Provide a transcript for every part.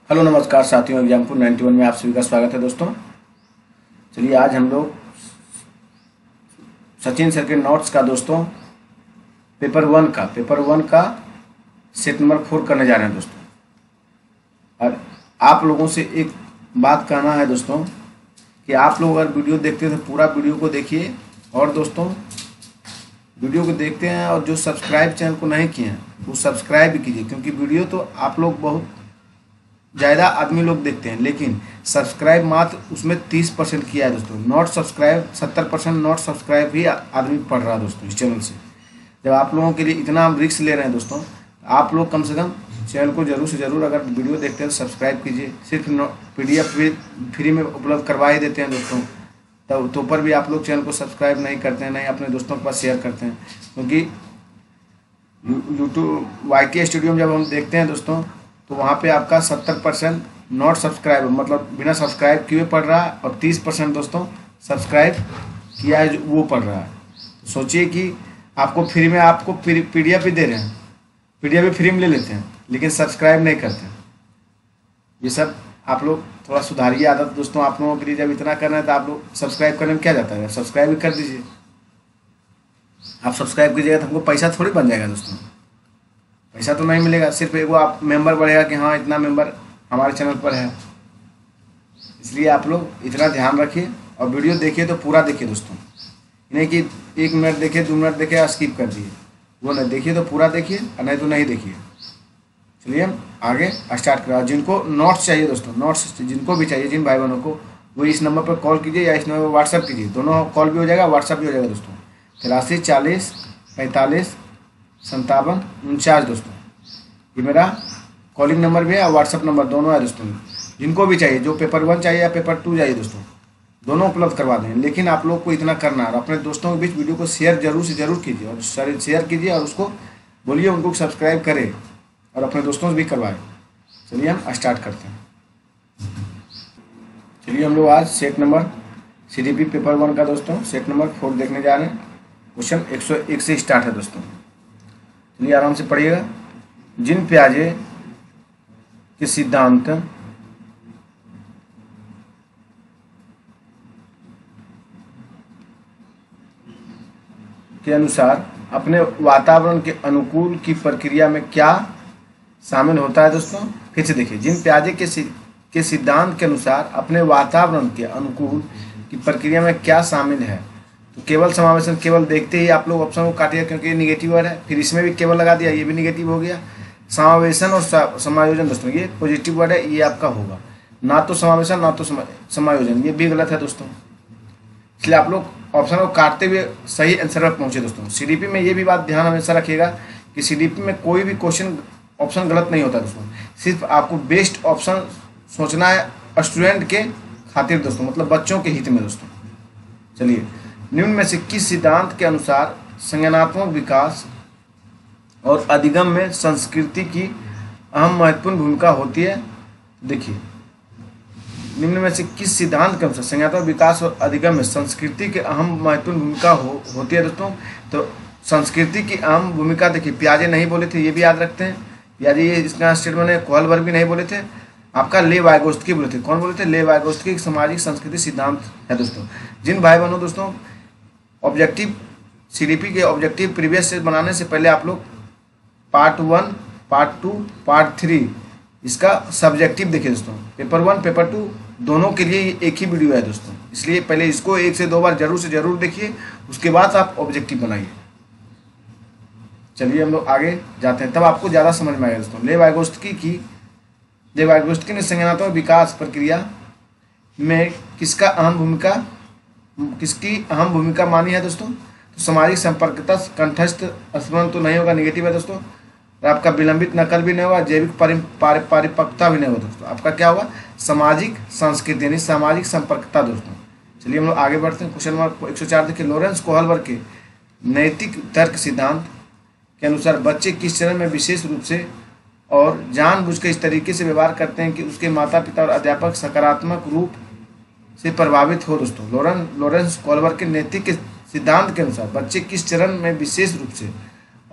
Hello नमस्कार साथियों, एग्जामपुर 91 में आप सभी का स्वागत है दोस्तों। चलिए आज हम लोग सचिन सर के नोट्स का दोस्तों पेपर वन का सेट नंबर 4 करने जा रहे हैं दोस्तों। और आप लोगों से एक बात कहना है दोस्तों कि आप लोग अगर वीडियो देखते हैं तो पूरा वीडियो को देखिए, और दोस्तों वीडियो को देखते हैं और जो सब्सक्राइब चैनल को नहीं किए हैं वो सब्सक्राइब भी कीजिए, क्योंकि वीडियो तो आप लोग बहुत ज़्यादा आदमी लोग देखते हैं, लेकिन सब्सक्राइब मात्र उसमें 30% किया है दोस्तों। नॉट सब्सक्राइब 70% नॉट सब्सक्राइब भी आदमी पढ़ रहा है दोस्तों इस चैनल से। जब आप लोगों के लिए इतना हम रिस्क ले रहे हैं दोस्तों, आप लोग कम से कम चैनल को जरूर से ज़रूर अगर वीडियो देखते हैं तो सब्सक्राइब कीजिए। सिर्फ PDF भी फ्री में उपलब्ध करवा ही देते हैं दोस्तों, तब तो पर भी आप लोग चैनल को सब्सक्राइब नहीं करते हैं, नहीं अपने दोस्तों के पास शेयर करते हैं। क्योंकि यूट्यूब YT स्टूडियो में जब हम देखते हैं दोस्तों तो वहाँ पे आपका 70% नॉट सब्सक्राइब मतलब बिना सब्सक्राइब किए पढ़ रहा है, और 30% दोस्तों सब्सक्राइब किया है वो पढ़ रहा है। तो सोचिए कि आपको फ्री में आपको PDF भी दे रहे हैं, PDF भी फ्री में ले लेते हैं, लेकिन सब्सक्राइब नहीं करते। ये सब आप लोग थोड़ा सुधारिए आदत दोस्तों। आप लोगों के लिए जब इतना करना है तो आप लोग सब्सक्राइब करने में क्या जाता है, सब्सक्राइब भी कर दीजिए। आप सब्सक्राइब कीजिएगा तो हमको पैसा थोड़ी बन जाएगा दोस्तों, पैसा तो नहीं मिलेगा, सिर्फ एगो आप मेंबर बढ़ेगा कि हाँ इतना मेंबर हमारे चैनल पर है। इसलिए आप लोग इतना ध्यान रखिए और वीडियो देखिए तो पूरा देखिए दोस्तों, नहीं कि 1 मिनट देखिए 2 मिनट देखिए और स्किप कर दिए, वो नहीं देखिए तो पूरा देखिए और नहीं तो नहीं देखिए। चलिए हम आगे स्टार्ट करा। जिनको नोट्स चाहिए दोस्तों, नोट्स जिनको भी चाहिए, जिन भाई बहनों को, वो इस नंबर पर कॉल कीजिए या इस नंबर पर व्हाट्सअप कीजिए। दोनों कॉल भी हो जाएगा, व्हाट्सअप भी हो जाएगा दोस्तों। 83 40 45 57 49 दोस्तों, ये मेरा कॉलिंग नंबर भी है और व्हाट्सअप नंबर दोनों है दोस्तों। जिनको भी चाहिए, जो पेपर 1 चाहिए या पेपर 2 चाहिए दोस्तों, दोनों उपलब्ध करवा दें। लेकिन आप लोग को इतना करना है और अपने दोस्तों के बीच वीडियो को शेयर जरूर से जरूर कीजिए, और शेयर कीजिए और उसको बोलिए उनको सब्सक्राइब करें और अपने दोस्तों से भी करवाएं। चलिए हम स्टार्ट करते हैं। चलिए हम लोग आज सेट नंबर CDP पेपर 1 का दोस्तों सेट नंबर 4 देखने जा रहे हैं। क्वेश्चन 101 से स्टार्ट है दोस्तों। चलिए आराम से पढ़िएगा। जिन प्याजे के सिद्धांत के अनुसार अपने वातावरण के अनुकूल की प्रक्रिया में क्या शामिल होता है दोस्तों। फिर से देखिए, जिन प्याजे के सिद्धांत के अनुसार अपने वातावरण के अनुकूल की प्रक्रिया में क्या शामिल है, तो केवल समावेशन, केवल देखते ही आप लोग ऑप्शन को काटिए क्योंकि ये निगेटिव वर्ड है। फिर इसमें भी केवल लगा दिया, ये भी निगेटिव हो गया। समावेशन और समायोजन दोस्तों ये पॉजिटिव वर्ड है, ये आपका होगा। ना तो समावेशन ना तो समायोजन, ये भी गलत है दोस्तों। इसलिए आप लोग ऑप्शन को काटते हुए सही आंसर पर पहुंचे दोस्तों। CDP में ये भी बात ध्यान हमेशा रखिएगा कि CDP में कोई भी क्वेश्चन ऑप्शन गलत नहीं होता दोस्तों। सिर्फ आपको बेस्ट ऑप्शन सोचना है स्टूडेंट के खातिर दोस्तों, मतलब बच्चों के हित में दोस्तों। चलिए, निम्न में से किस सिद्धांत के अनुसार संज्ञानात्मक विकास और अधिगम में संस्कृति की अहम महत्वपूर्ण भूमिका होती है। देखिए, निम्न में से किस सिद्धांत के अनुसार संज्ञानात्मक विकास और अधिगम में संस्कृति की अहम महत्वपूर्ण भूमिका होती है दोस्तों। तो संस्कृति की अहम भूमिका, देखिए प्याजे नहीं बोले थे, ये भी याद रखते हैं। प्याजे ये इसका स्टेटमेंट है। कोहलबर्ग भी नहीं बोले थे, आपका ले वाइगोत्स्की बोले थे। कौन बोले थे? ले वाइगोत्स्की सामाजिक संस्कृति सिद्धांत है दोस्तों। जिन भाई बहनों दोस्तों ऑब्जेक्टिव CDP के ऑब्जेक्टिव प्रीवियस से बनाने से पहले आप लोग पार्ट 1 पार्ट 2 पार्ट 3 इसका सब्जेक्टिव देखिए दोस्तों। पेपर 1 पेपर 2 दोनों के लिए एक ही वीडियो है दोस्तों, इसलिए पहले इसको 1 से 2 बार जरूर से जरूर देखिए, उसके बाद आप ऑब्जेक्टिव बनाइए। चलिए हम लोग आगे जाते हैं, तब आपको ज़्यादा समझ में आएगा दोस्तों। ले वाइगोत्स्की ने संज्ञानात्मक विकास प्रक्रिया में किसकी अहम भूमिका मानी है दोस्तों। तो सामाजिक संपर्कता, कंठस्थ स्मरण तो नहीं होगा, निगेटिव है दोस्तों। और आपका विलंबित नकल भी नहीं होगा, जैविक परिपक्वता भी नहीं होगा दोस्तों। आपका क्या होगा? सामाजिक संस्कृति यानी सामाजिक संपर्कता दोस्तों। चलिए हम लोग आगे बढ़ते हैं। क्वेश्चन नंबर 104 देखिए। लॉरेंस कोहलबर्ग के नैतिक तर्क सिद्धांत के अनुसार बच्चे किस चरण में विशेष रूप से और जानबूझकर इस तरीके से व्यवहार करते हैं कि उसके माता पिता और अध्यापक सकारात्मक रूप से प्रभावित हो दोस्तों। लॉरेंस कोहलबर्ग के नैतिक सिद्धांत के अनुसार बच्चे किस चरण में विशेष रूप से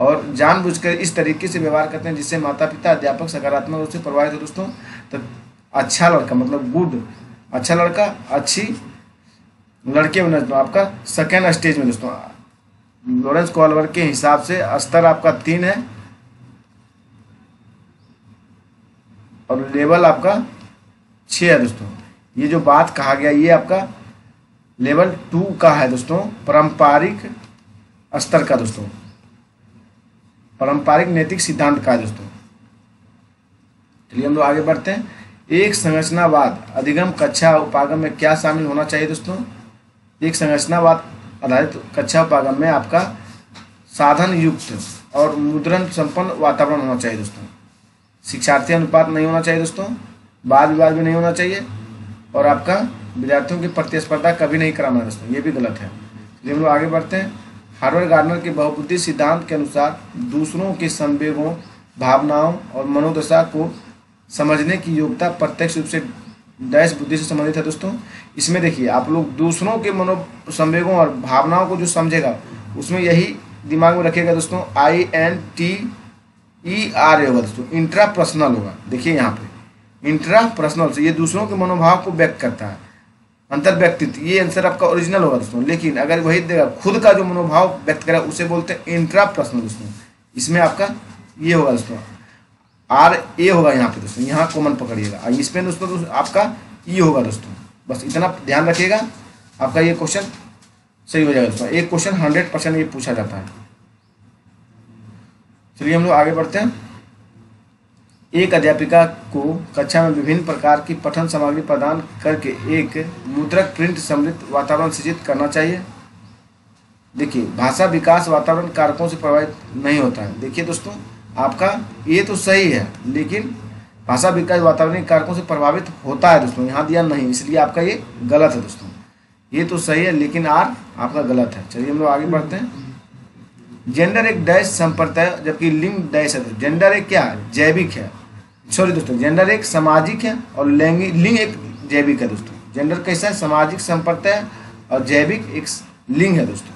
और जानबूझकर इस तरीके से व्यवहार करते हैं जिससे माता पिता अध्यापक सकारात्मक रूप से प्रभावित हो दोस्तों। तो अच्छा लड़का मतलब गुड, अच्छा लड़का अच्छी लड़के में दोस्तों आपका सेकेंड स्टेज में दोस्तों लॉरेंस कोहलर के हिसाब से स्तर आपका 3 है और लेवल आपका 6 है दोस्तों। ये जो बात कहा गया ये आपका लेवल 2 का है दोस्तों, पारंपरिक स्तर का दोस्तों, पारंपरिक नैतिक सिद्धांत का है दोस्तों। चलिए हम लोग आगे बढ़ते हैं। एक संरचनावाद अधिगम कक्षा उपागम में क्या शामिल होना चाहिए दोस्तों? एक संरचनावाद आधारित कक्षा उपागम में आपका साधन युक्त और मुद्रण संपन्न वातावरण होना चाहिए दोस्तों। शिक्षार्थी अनुपात नहीं होना चाहिए दोस्तों, वाद विवाद भी नहीं होना चाहिए और आपका विद्यार्थियों की प्रतिस्पर्धा कभी नहीं कराना है दोस्तों, ये भी गलत है। चलिए हम लोग आगे बढ़ते हैं। हार्वर्ड गार्डनर के बहुबुद्धि सिद्धांत के अनुसार दूसरों के संवेगों, भावनाओं और मनोदशा को समझने की योग्यता प्रत्यक्ष रूप से डैश बुद्धि से संबंधित है दोस्तों। इसमें देखिए आप लोग दूसरों के संवेगों और भावनाओं को जो समझेगा उसमें यही दिमाग में रखिएगा दोस्तों, INTER होगा दोस्तों, इंट्रा पर्सनल होगा। देखिए यहाँ पे इंट्रा पर्सनल से ये दूसरों के मनोभाव को व्यक्त करता है, अंतर व्यक्तित्व, ये आंसर आपका ओरिजिनल होगा दोस्तों। लेकिन अगर वही देगा खुद का जो मनोभाव व्यक्त करेगा उसे बोलते हैं इंट्रा पर्सनल दोस्तों। इसमें आपका ये होगा दोस्तों, RA होगा यहाँ पे दोस्तों, यहाँ कॉमन पकड़िएगा। इसमें दोस्तों आपका E होगा दोस्तों, बस इतना ध्यान रखिएगा, आपका ये क्वेश्चन सही हो जाएगा दोस्तों। एक क्वेश्चन 100% ये पूछा जाता है। चलिए हम लोग आगे बढ़ते हैं। एक अध्यापिका को कक्षा में विभिन्न प्रकार की पठन सामग्री प्रदान करके एक मुद्रक प्रिंट सम्मिलित वातावरण सृजित करना चाहिए। देखिए भाषा विकास वातावरण कारकों से प्रभावित नहीं होता है। देखिए दोस्तों आपका ये तो सही है, लेकिन भाषा विकास वातावरणीय कारकों से प्रभावित होता है दोस्तों, यहाँ दिया नहीं, इसलिए आपका ये गलत है दोस्तों। ये तो सही है लेकिन R आपका गलत है। चलिए हम लोग आगे बढ़ते हैं। जेंडर एक डैश संप्रदाय जबकि लिंग डैश है। जेंडर एक क्या है? जैविक है। सॉरी दोस्तों, जेंडर एक सामाजिक है और लिंग एक जैविक है दोस्तों। जेंडर कैसा है? सामाजिक संप्रदाय और जैविक एक लिंग है दोस्तों।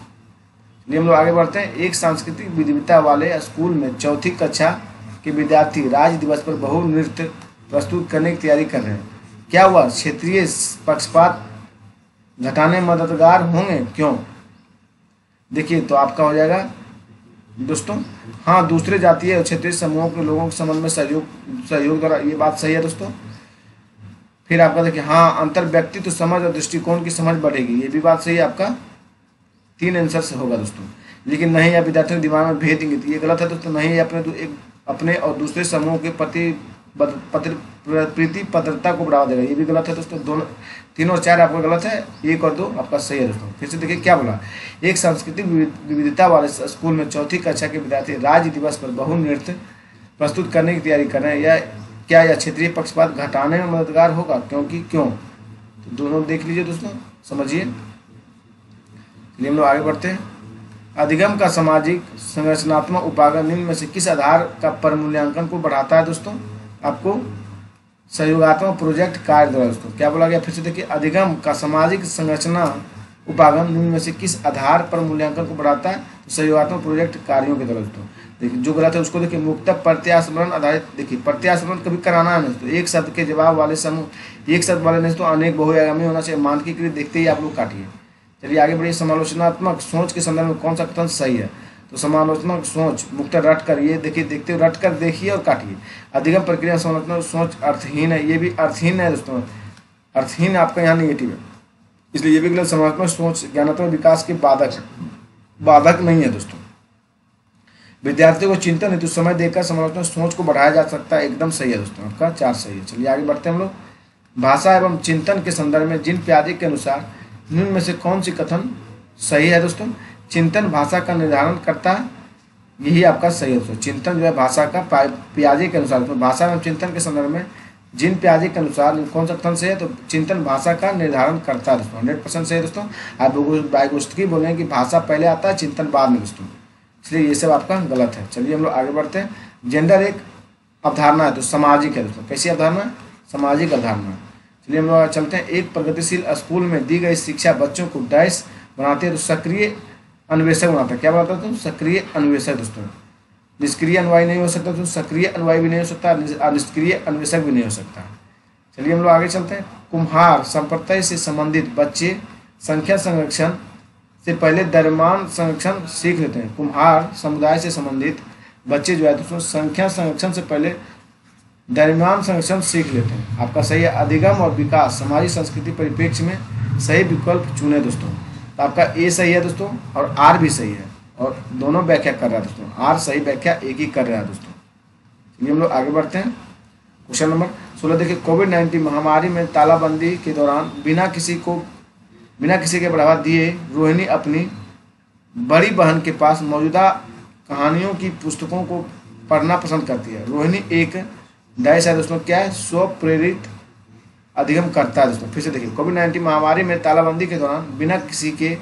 चलिए हम लोग आगे बढ़ते हैं। एक सांस्कृतिक विविधता वाले स्कूल में चौथी कक्षा के विद्यार्थी राज्य दिवस पर बहु नृत्य प्रस्तुत करने की तैयारी कर रहे हैं। क्या हुआ? क्षेत्रीय पक्षपात घटाने में मददगार होंगे? क्यों? देखिए तो आपका हो जाएगा दोस्तों हाँ, दूसरे जातीय और क्षेत्रीय समूहों के लोगों के संबंध में सहयोग द्वारा, ये बात सही है दोस्तों। फिर आपका देखिए हाँ, अंतर व्यक्तित्व समझ और दृष्टिकोण की समझ बढ़ेगी, ये भी बात सही है। आपका 3 आंसर से होगा दोस्तों। लेकिन नहीं या विद्यार्थियों के दिमाग में भेद देंगे तो ये गलत है दोस्तों। नहीं अपने और दूसरे समूह के प्रति प्रीति पत्रता को बढ़ावा देगा, ये भी गलत है दोस्तों। दोनों 3 और 4 आपका गलत है, 1 और 2 आपका सही है दोस्तों। फिर से देखिए क्या बोला, एक सांस्कृतिक विविधता वाले स्कूल में चौथी कक्षा के विद्यार्थी राज्य दिवस पर बहु नृत्य प्रस्तुत करने की तैयारी कर रहे हैं। यह क्षेत्रीय पक्षपात घटाने में मददगार होगा? क्योंकि क्यों? तो दोनों देख लीजिए दोस्तों, समझिए। चलिए हम लोग आगे बढ़ते हैं। अधिगम का सामाजिक संरचनात्मक उपागम निम्न में से किस आधार का पर मूल्यांकन को बढ़ाता है दोस्तों? आपको सहयोगात्मक प्रोजेक्ट कार्य द्वारा दोस्तों। क्या बोला गया? फिर से देखिए, अधिगम का सामाजिक संरचना उपागम निम्न में से किस आधार पर मूल्यांकन को बढ़ाता है? तो सहयोगात्मक प्रोजेक्ट कार्यों के द्वारा दोस्तों। देखिए जो गलत है उसको देखिए, मुक्त प्रत्यास्मरण आधारित। देखिए प्रत्यास्मरण कभी कराना है दोस्तों। एक शब्द के जवाब वाले समूह, एक शब्द वाले नहीं तो अनेक बहुआयामी होना चाहिए। मानकीकृत देखते ही आप लोग काटिए। चलिए आगे बढ़िए। समालोचनात्मक सोच के संदर्भ में कौन सा कथन सही है? तो समालोचनात्मक सोच मुक्त रट कर, ये देखिए देखते हुए रट कर देखिए और काटिए। अधिगम प्रक्रिया समालोचनात्मक सोच अर्थहीन है, ये भी अर्थहीन है दोस्तों। अर्थहीन आपका यहाँ निगेटिव है, इसलिए ये भी गलत। समालोचनात्मक सोच ज्ञानात्मक विकास के बाधक नहीं है दोस्तों। विद्यार्थियों को चिंतन हेतु समय देकर समालोचनात्मक सोच को बढ़ाया जा सकता है, एकदम सही है दोस्तों। आपका 4 सही है। चलिए आगे बढ़ते हैं हम लोग। भाषा एवं चिंतन के संदर्भ में जिन प्याजे के अनुसार निम्न में से कौन सी कथन सही है दोस्तों? चिंतन भाषा का निर्धारण करता है, यही आपका सही है दोस्तों। चिंतन जो है भाषा का प्याजे के अनुसार, तो भाषा एवं चिंतन के संदर्भ में जिन प्याजे के अनुसार कौन सा कथन सही है? तो चिंतन भाषा का निर्धारण करता है दोस्तों। 100% सही है दोस्तों। आप वाइगोत्स्की बोल रहे हैं कि भाषा पहले आता है, चिंतन बाद में दोस्तों, इसलिए ये सब आपका गलत है। चलिए हम लोग आगे बढ़ते हैं। जेंडर एक अवधारणा है तो सामाजिक है दोस्तों। कैसी अवधारणा? सामाजिक अवधारणा। चलिए हम लोग चलते हैं। एक प्रगतिशील स्कूल में दी गई शिक्षा बच्चों को डैश बनाते हैं तो सक्रिय अन्वेषक बनाता है। क्या बनाता है? तो सक्रिय अन्वेषक दोस्तों। निष्क्रिय अनुयायी नहीं हो सकता, तो सक्रिय अनुयायी भी नहीं हो सकता, निष्क्रिय अन्वेषक भी नहीं हो सकता। चलिए हम लोग आगे चलते हैं। कुम्हार संप्रदाय से संबंधित बच्चे संख्या संरक्षण से पहले द्रव्यमान संरक्षण सीख लेते हैं। कुम्हार समुदाय से संबंधित बच्चे जो है दोस्तों संख्या संरक्षण से पहले द्रव्यमान संरक्षण सीख लेते हैं। आपका सही है। अधिगम और विकास सामाजिक संस्कृति परिप्रेक्ष्य में सही विकल्प चुने दोस्तों। तो आपका ए सही है दोस्तों और आर भी सही है, और दोनों व्याख्या कर रहा है दोस्तों। आर सही व्याख्या एक ही कर रहा है दोस्तों। चलिए हम लोग आगे बढ़ते हैं। क्वेश्चन नंबर 16 देखिए, कोविड-19 महामारी में तालाबंदी के दौरान बिना किसी के बढ़ावा दिए रोहिणी अपनी बड़ी बहन के पास मौजूदा कहानियों की पुस्तकों को पढ़ना पसंद करती है। रोहिणी एक डैश है दोस्तों, क्या है, स्व प्रेरित अधिगम करता है दोस्तों। फिर से देखिए, कोविड-19 महामारी में तालाबंदी के दौरान बिना किसी के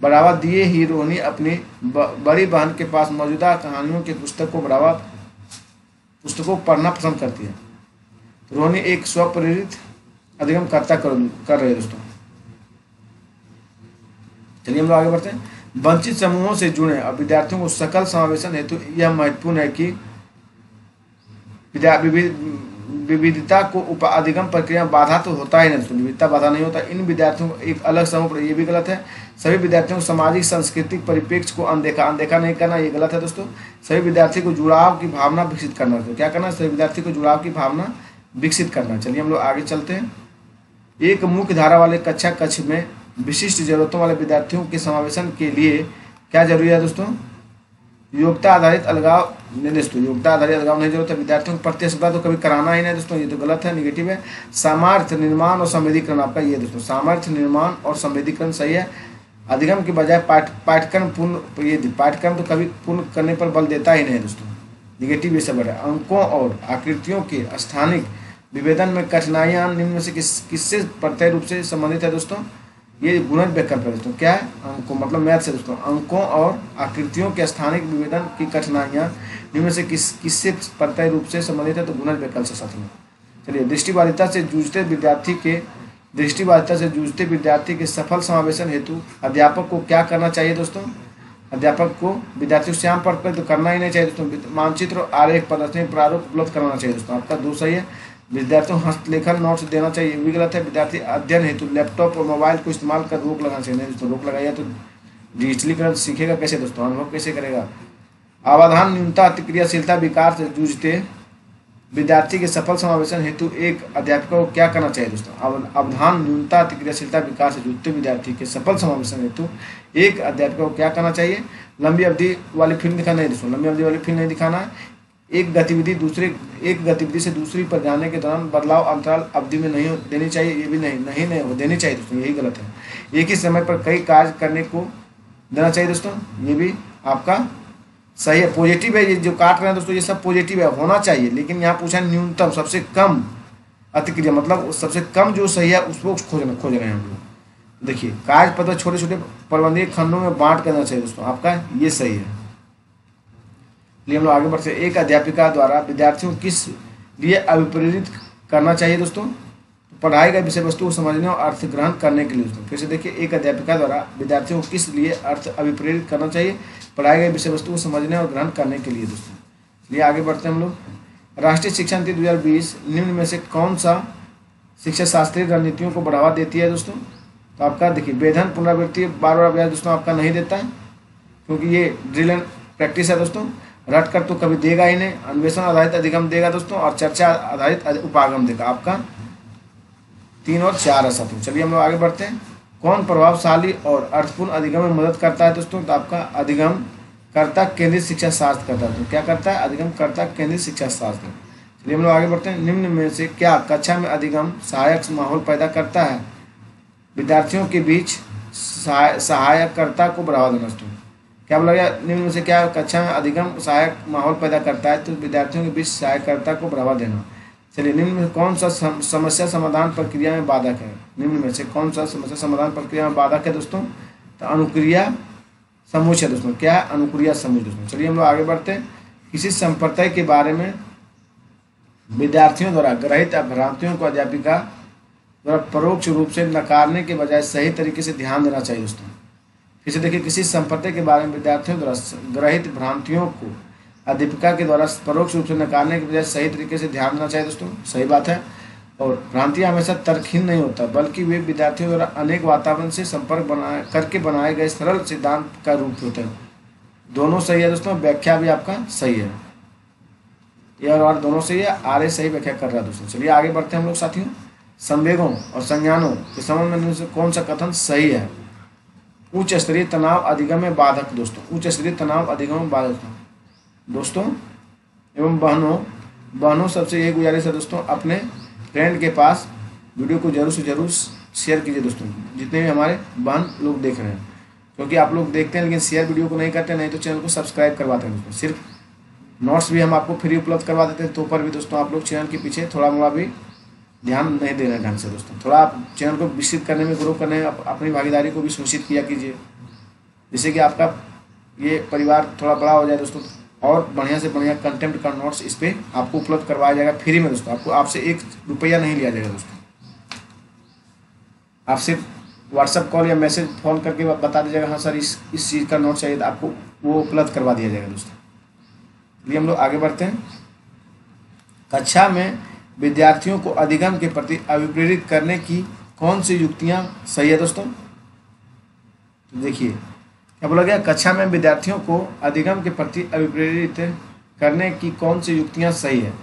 बढ़ावा दिए ही रोहिणी अपनी बड़ी बहन के पास मौजूदा कहानियों के पुस्तकों को पढ़ना पसंद करती है। तो रोहिणी एक स्व प्रेरित अधिगम करता कर रहे हैं दोस्तों। चलिए हम लोग आगे बढ़ते हैं। वंचित समूहों से जुड़े और विद्यार्थियों को सकल समावेशन हेतु यह महत्वपूर्ण है कि विविधता को अधिगम प्रक्रिया में बाधा तो होता ही नहीं दोस्तों, विविधता बाधा नहीं होता। इन विद्यार्थियों को एक अलग समूह, ये भी गलत है। सभी विद्यार्थियों को सामाजिक सांस्कृतिक परिप्रेक्ष्य को अनदेखा नहीं करना, ये गलत है दोस्तों। सभी विद्यार्थी को जुड़ाव की भावना विकसित करना, तो क्या करना है, सभी विद्यार्थी को जुड़ाव की भावना विकसित करना। चलिए हम लोग आगे चलते हैं। एक मुख्य धारा वाले कक्ष में विशिष्ट जरूरतों वाले विद्यार्थियों के समावेशन के लिए क्या जरूरी है दोस्तों, योग्यता आधारित अलगाव नहीं दोस्तों, योग्यता आधारित अलगाव नहीं जरूरत है। विद्यार्थियों को प्रतिस्पर्धा तो कभी कराना ही नहीं दोस्तों, ये तो गलत है, निगेटिव है। सामर्थ्य निर्माण और संवेदीकरण आपका ये दोस्तों, सामर्थ्य निर्माण और संवेदीकरण सही है। अधिगम के बजाय पाठ्यक्रम पूर्ण, ये पाठ्यक्रम तो कभी पूर्ण करने पर बल देता ही नहीं दोस्तों, निगेटिव ये सब है। अंकों और आकृतियों के स्थानिक विभेदन में कठिनाइयाँ निम्न में से किससे प्रत्यय रूप से संबंधित है दोस्तों, ये गुणज विकल्प है दोस्तों। क्या है, अंकों मतलब मैथ से दोस्तों। अंकों और आकृतियों के स्थानिक विभेदन की कठिनाइयाँ निम्न में से किससे प्रत्यय रूप से संबंधित है, तो गुणज विकल्प से साथ में। चलिए, दृष्टिबाधिता से जूझते विद्यार्थी के सफल समावेशन हेतु अध्यापक को क्या करना चाहिए दोस्तों, अध्यापक को विद्यार्थियों को श्याम पढ़ तो करना ही नहीं चाहिए दोस्तों। मानचित्र और आरेख प्रदर्शनी प्रारूप उपलब्ध कराना चाहिए दोस्तों, आपका 2 सही है। विद्यार्थियों को हस्तलेखन नोट्स देना चाहिए, भी गलत है। विद्यार्थी अध्ययन हेतु लैपटॉप और मोबाइल को इस्तेमाल कर रोक लगाना चाहिए, नहीं दोस्तों, रोक लगाइए तो डिजिटलीकरण सीखेगा कैसे दोस्तों, अनुभव कैसे करेगा। अवधान न्यूनता अतिक्रियाशीलता विकार से जूझते विद्यार्थी के सफल समावेशन हेतु एक अध्यापक को क्या करना चाहिए दोस्तों, अवधान न्यूनता अतिक्रियाशीलता विकार से जूझते विद्यार्थी के सफल समावेशन हेतु एक अध्यापक को क्या करना चाहिए, लंबी अवधि वाली फिल्म दिखाना है दोस्तों, लंबी अवधि वाली फिल्म नहीं दिखाना है। एक गतिविधि से दूसरी पर जाने के दौरान बदलाव अंतराल अवधि में नहीं देनी चाहिए, ये भी नहीं हो देनी चाहिए दोस्तों, यही गलत है। एक ही समय पर कई कार्य करने को देना चाहिए दोस्तों, ये भी आपका सही है। पॉजिटिव है, ये जो काट रहे हैं दोस्तों ये सब पॉजिटिव है, होना चाहिए। लेकिन यहाँ पूछा न्यूनतम सबसे कम अतिक्रिया, मतलब सबसे कम जो सही है उसको खोज रहे हैं हम लोग। देखिए, कार्य पत्र छोटे छोटे प्रबंधीय खंडों में बांट करना चाहिए दोस्तों, आपका ये सही है। लिए हम लोग आगे बढ़ते हैं। एक अध्यापिका द्वारा विद्यार्थियों को किस लिए अभिप्रेरित करना चाहिए दोस्तों, पढ़ाई गई विषय वस्तु को समझने और अर्थ ग्रहण करने के लिए दोस्तों। फिर से देखिए, एक अध्यापिका द्वारा विद्यार्थियों को किस लिए अर्थ अभिप्रेरित करना चाहिए, पढ़ाई गई विषय वस्तु को समझने और ग्रहण करने के लिए दोस्तों। चलिए आगे बढ़ते हैं हम लोग। राष्ट्रीय शिक्षा नीति 2020 निम्न में से कौन सा शिक्षा शास्त्रीय रणनीतियों को बढ़ावा देती है दोस्तों, तो आपका देखिए वेधन पुनरावृत्ति बार बार अभ्यास दोस्तों आपका नहीं देता है, क्योंकि ये ड्रिल एंड प्रैक्टिस है दोस्तों। रट कर तो कभी देगा ही नहीं। अन्वेषण आधारित अधिगम देगा दोस्तों, और चर्चा आधारित उपागम देगा, आपका 3 और 4 है साथियों। चलिए हम लोग आगे बढ़ते हैं। कौन प्रभावशाली और अर्थपूर्ण अधिगम में मदद करता है दोस्तों, तो आपका अधिगम कर्ता केंद्रित शिक्षा शास्त्र करता है। तो क्या करता है, अधिगम कर्ता केंद्रित शिक्षा शास्त्र। चलिए हम लोग आगे बढ़ते हैं। निम्न में से क्या कक्षा में अधिगम सहायक माहौल पैदा करता है, विद्यार्थियों के बीच सहायकर्ता को बढ़ावा देना दोस्तों। क्या बोला गया, निम्न में से क्या कक्षा में अधिगम सहायक माहौल पैदा करता है, तो विद्यार्थियों के बीच सहायकर्ता को बढ़ावा देना। चलिए, निम्न में कौन सा समस्या समाधान प्रक्रिया में बाधक है, निम्न में से कौन सा समस्या समाधान प्रक्रिया में बाधक है दोस्तों, तो अनुक्रिया समूह है दोस्तों। क्या है, अनुक्रिया समूह दोस्तों। चलिए हम लोग आगे बढ़ते हैं। किसी संप्रदाय के बारे में विद्यार्थियों द्वारा ग्रहित भ्रांतियों को अध्यापिका द्वारा परोक्ष रूप से नकारने के बजाय सही तरीके से ध्यान देना चाहिए दोस्तों। फिर से देखिए, किसी संप्रदाय के बारे में विद्यार्थियों द्वारा ग्रहित भ्रांतियों को अध्यापिका के द्वारा परोक्ष रूप से नकारने के बजाय सही तरीके से ध्यान देना चाहिए दोस्तों, सही बात है। और भ्रांतियाँ हमेशा तर्कहीन नहीं होता, बल्कि वे विद्यार्थियों द्वारा अनेक वातावरण से संपर्क बनाए गए सरल सिद्धांत का रूप होता है। दोनों सही है दोस्तों, व्याख्या भी आपका सही है, ये और दोनों सही है, आर्य सही व्याख्या कर रहा है दोस्तों। चलिए आगे बढ़ते हैं हम लोग साथियों। संवेगों और संज्ञानों के संबंध में से कौन सा कथन सही है? उच्च स्तरीय तनाव अधिगम में बाधक दोस्तों, उच्च स्तरीय तनाव अधिगम में बाधक दोस्तों। एवं बहनों सबसे ये गुजारिश है दोस्तों, अपने फ्रेंड के पास वीडियो को जरूर से जरूर शेयर कीजिए दोस्तों, जितने भी हमारे बहन लोग देख रहे हैं, क्योंकि आप लोग देखते हैं लेकिन शेयर वीडियो को नहीं करते, नहीं तो चैनल को सब्सक्राइब करवाते हैं दोस्तों। सिर्फ नोट्स भी हम आपको फ्री उपलब्ध करवा देते हैं, तो पर भी दोस्तों आप लोग चैनल के पीछे थोड़ा मोड़ा भी ध्यान नहीं दे रहे हैं ढंग से दोस्तों। थोड़ा आप चैनल को विकसित करने में, ग्रो करने में अपनी भागीदारी को भी सुनिश्चित किया कीजिए, जिससे कि आपका ये परिवार थोड़ा बड़ा हो जाए दोस्तों, और बढ़िया से बढ़िया कंटेंट का नोट्स इस पर आपको उपलब्ध करवाया जाएगा फ्री में दोस्तों। आपको आपसे 1 रुपया नहीं लिया जाएगा दोस्तों, आप सिर्फ व्हाट्सएप कॉल या मैसेज फोन करके बता दीजिएगा हाँ सर इस चीज़ का नोट चाहिए, तो आपको वो उपलब्ध करवा दिया जाएगा दोस्तों। चलिए हम लोग आगे बढ़ते हैं। कक्षा में विद्यार्थियों को अधिगम के प्रति अभिप्रेरित करने की कौन सी युक्तियां सही है दोस्तों? तो देखिए क्या बोला गया, कक्षा में विद्यार्थियों को अधिगम के प्रति अभिप्रेरित करने की कौन सी युक्तियां सही है?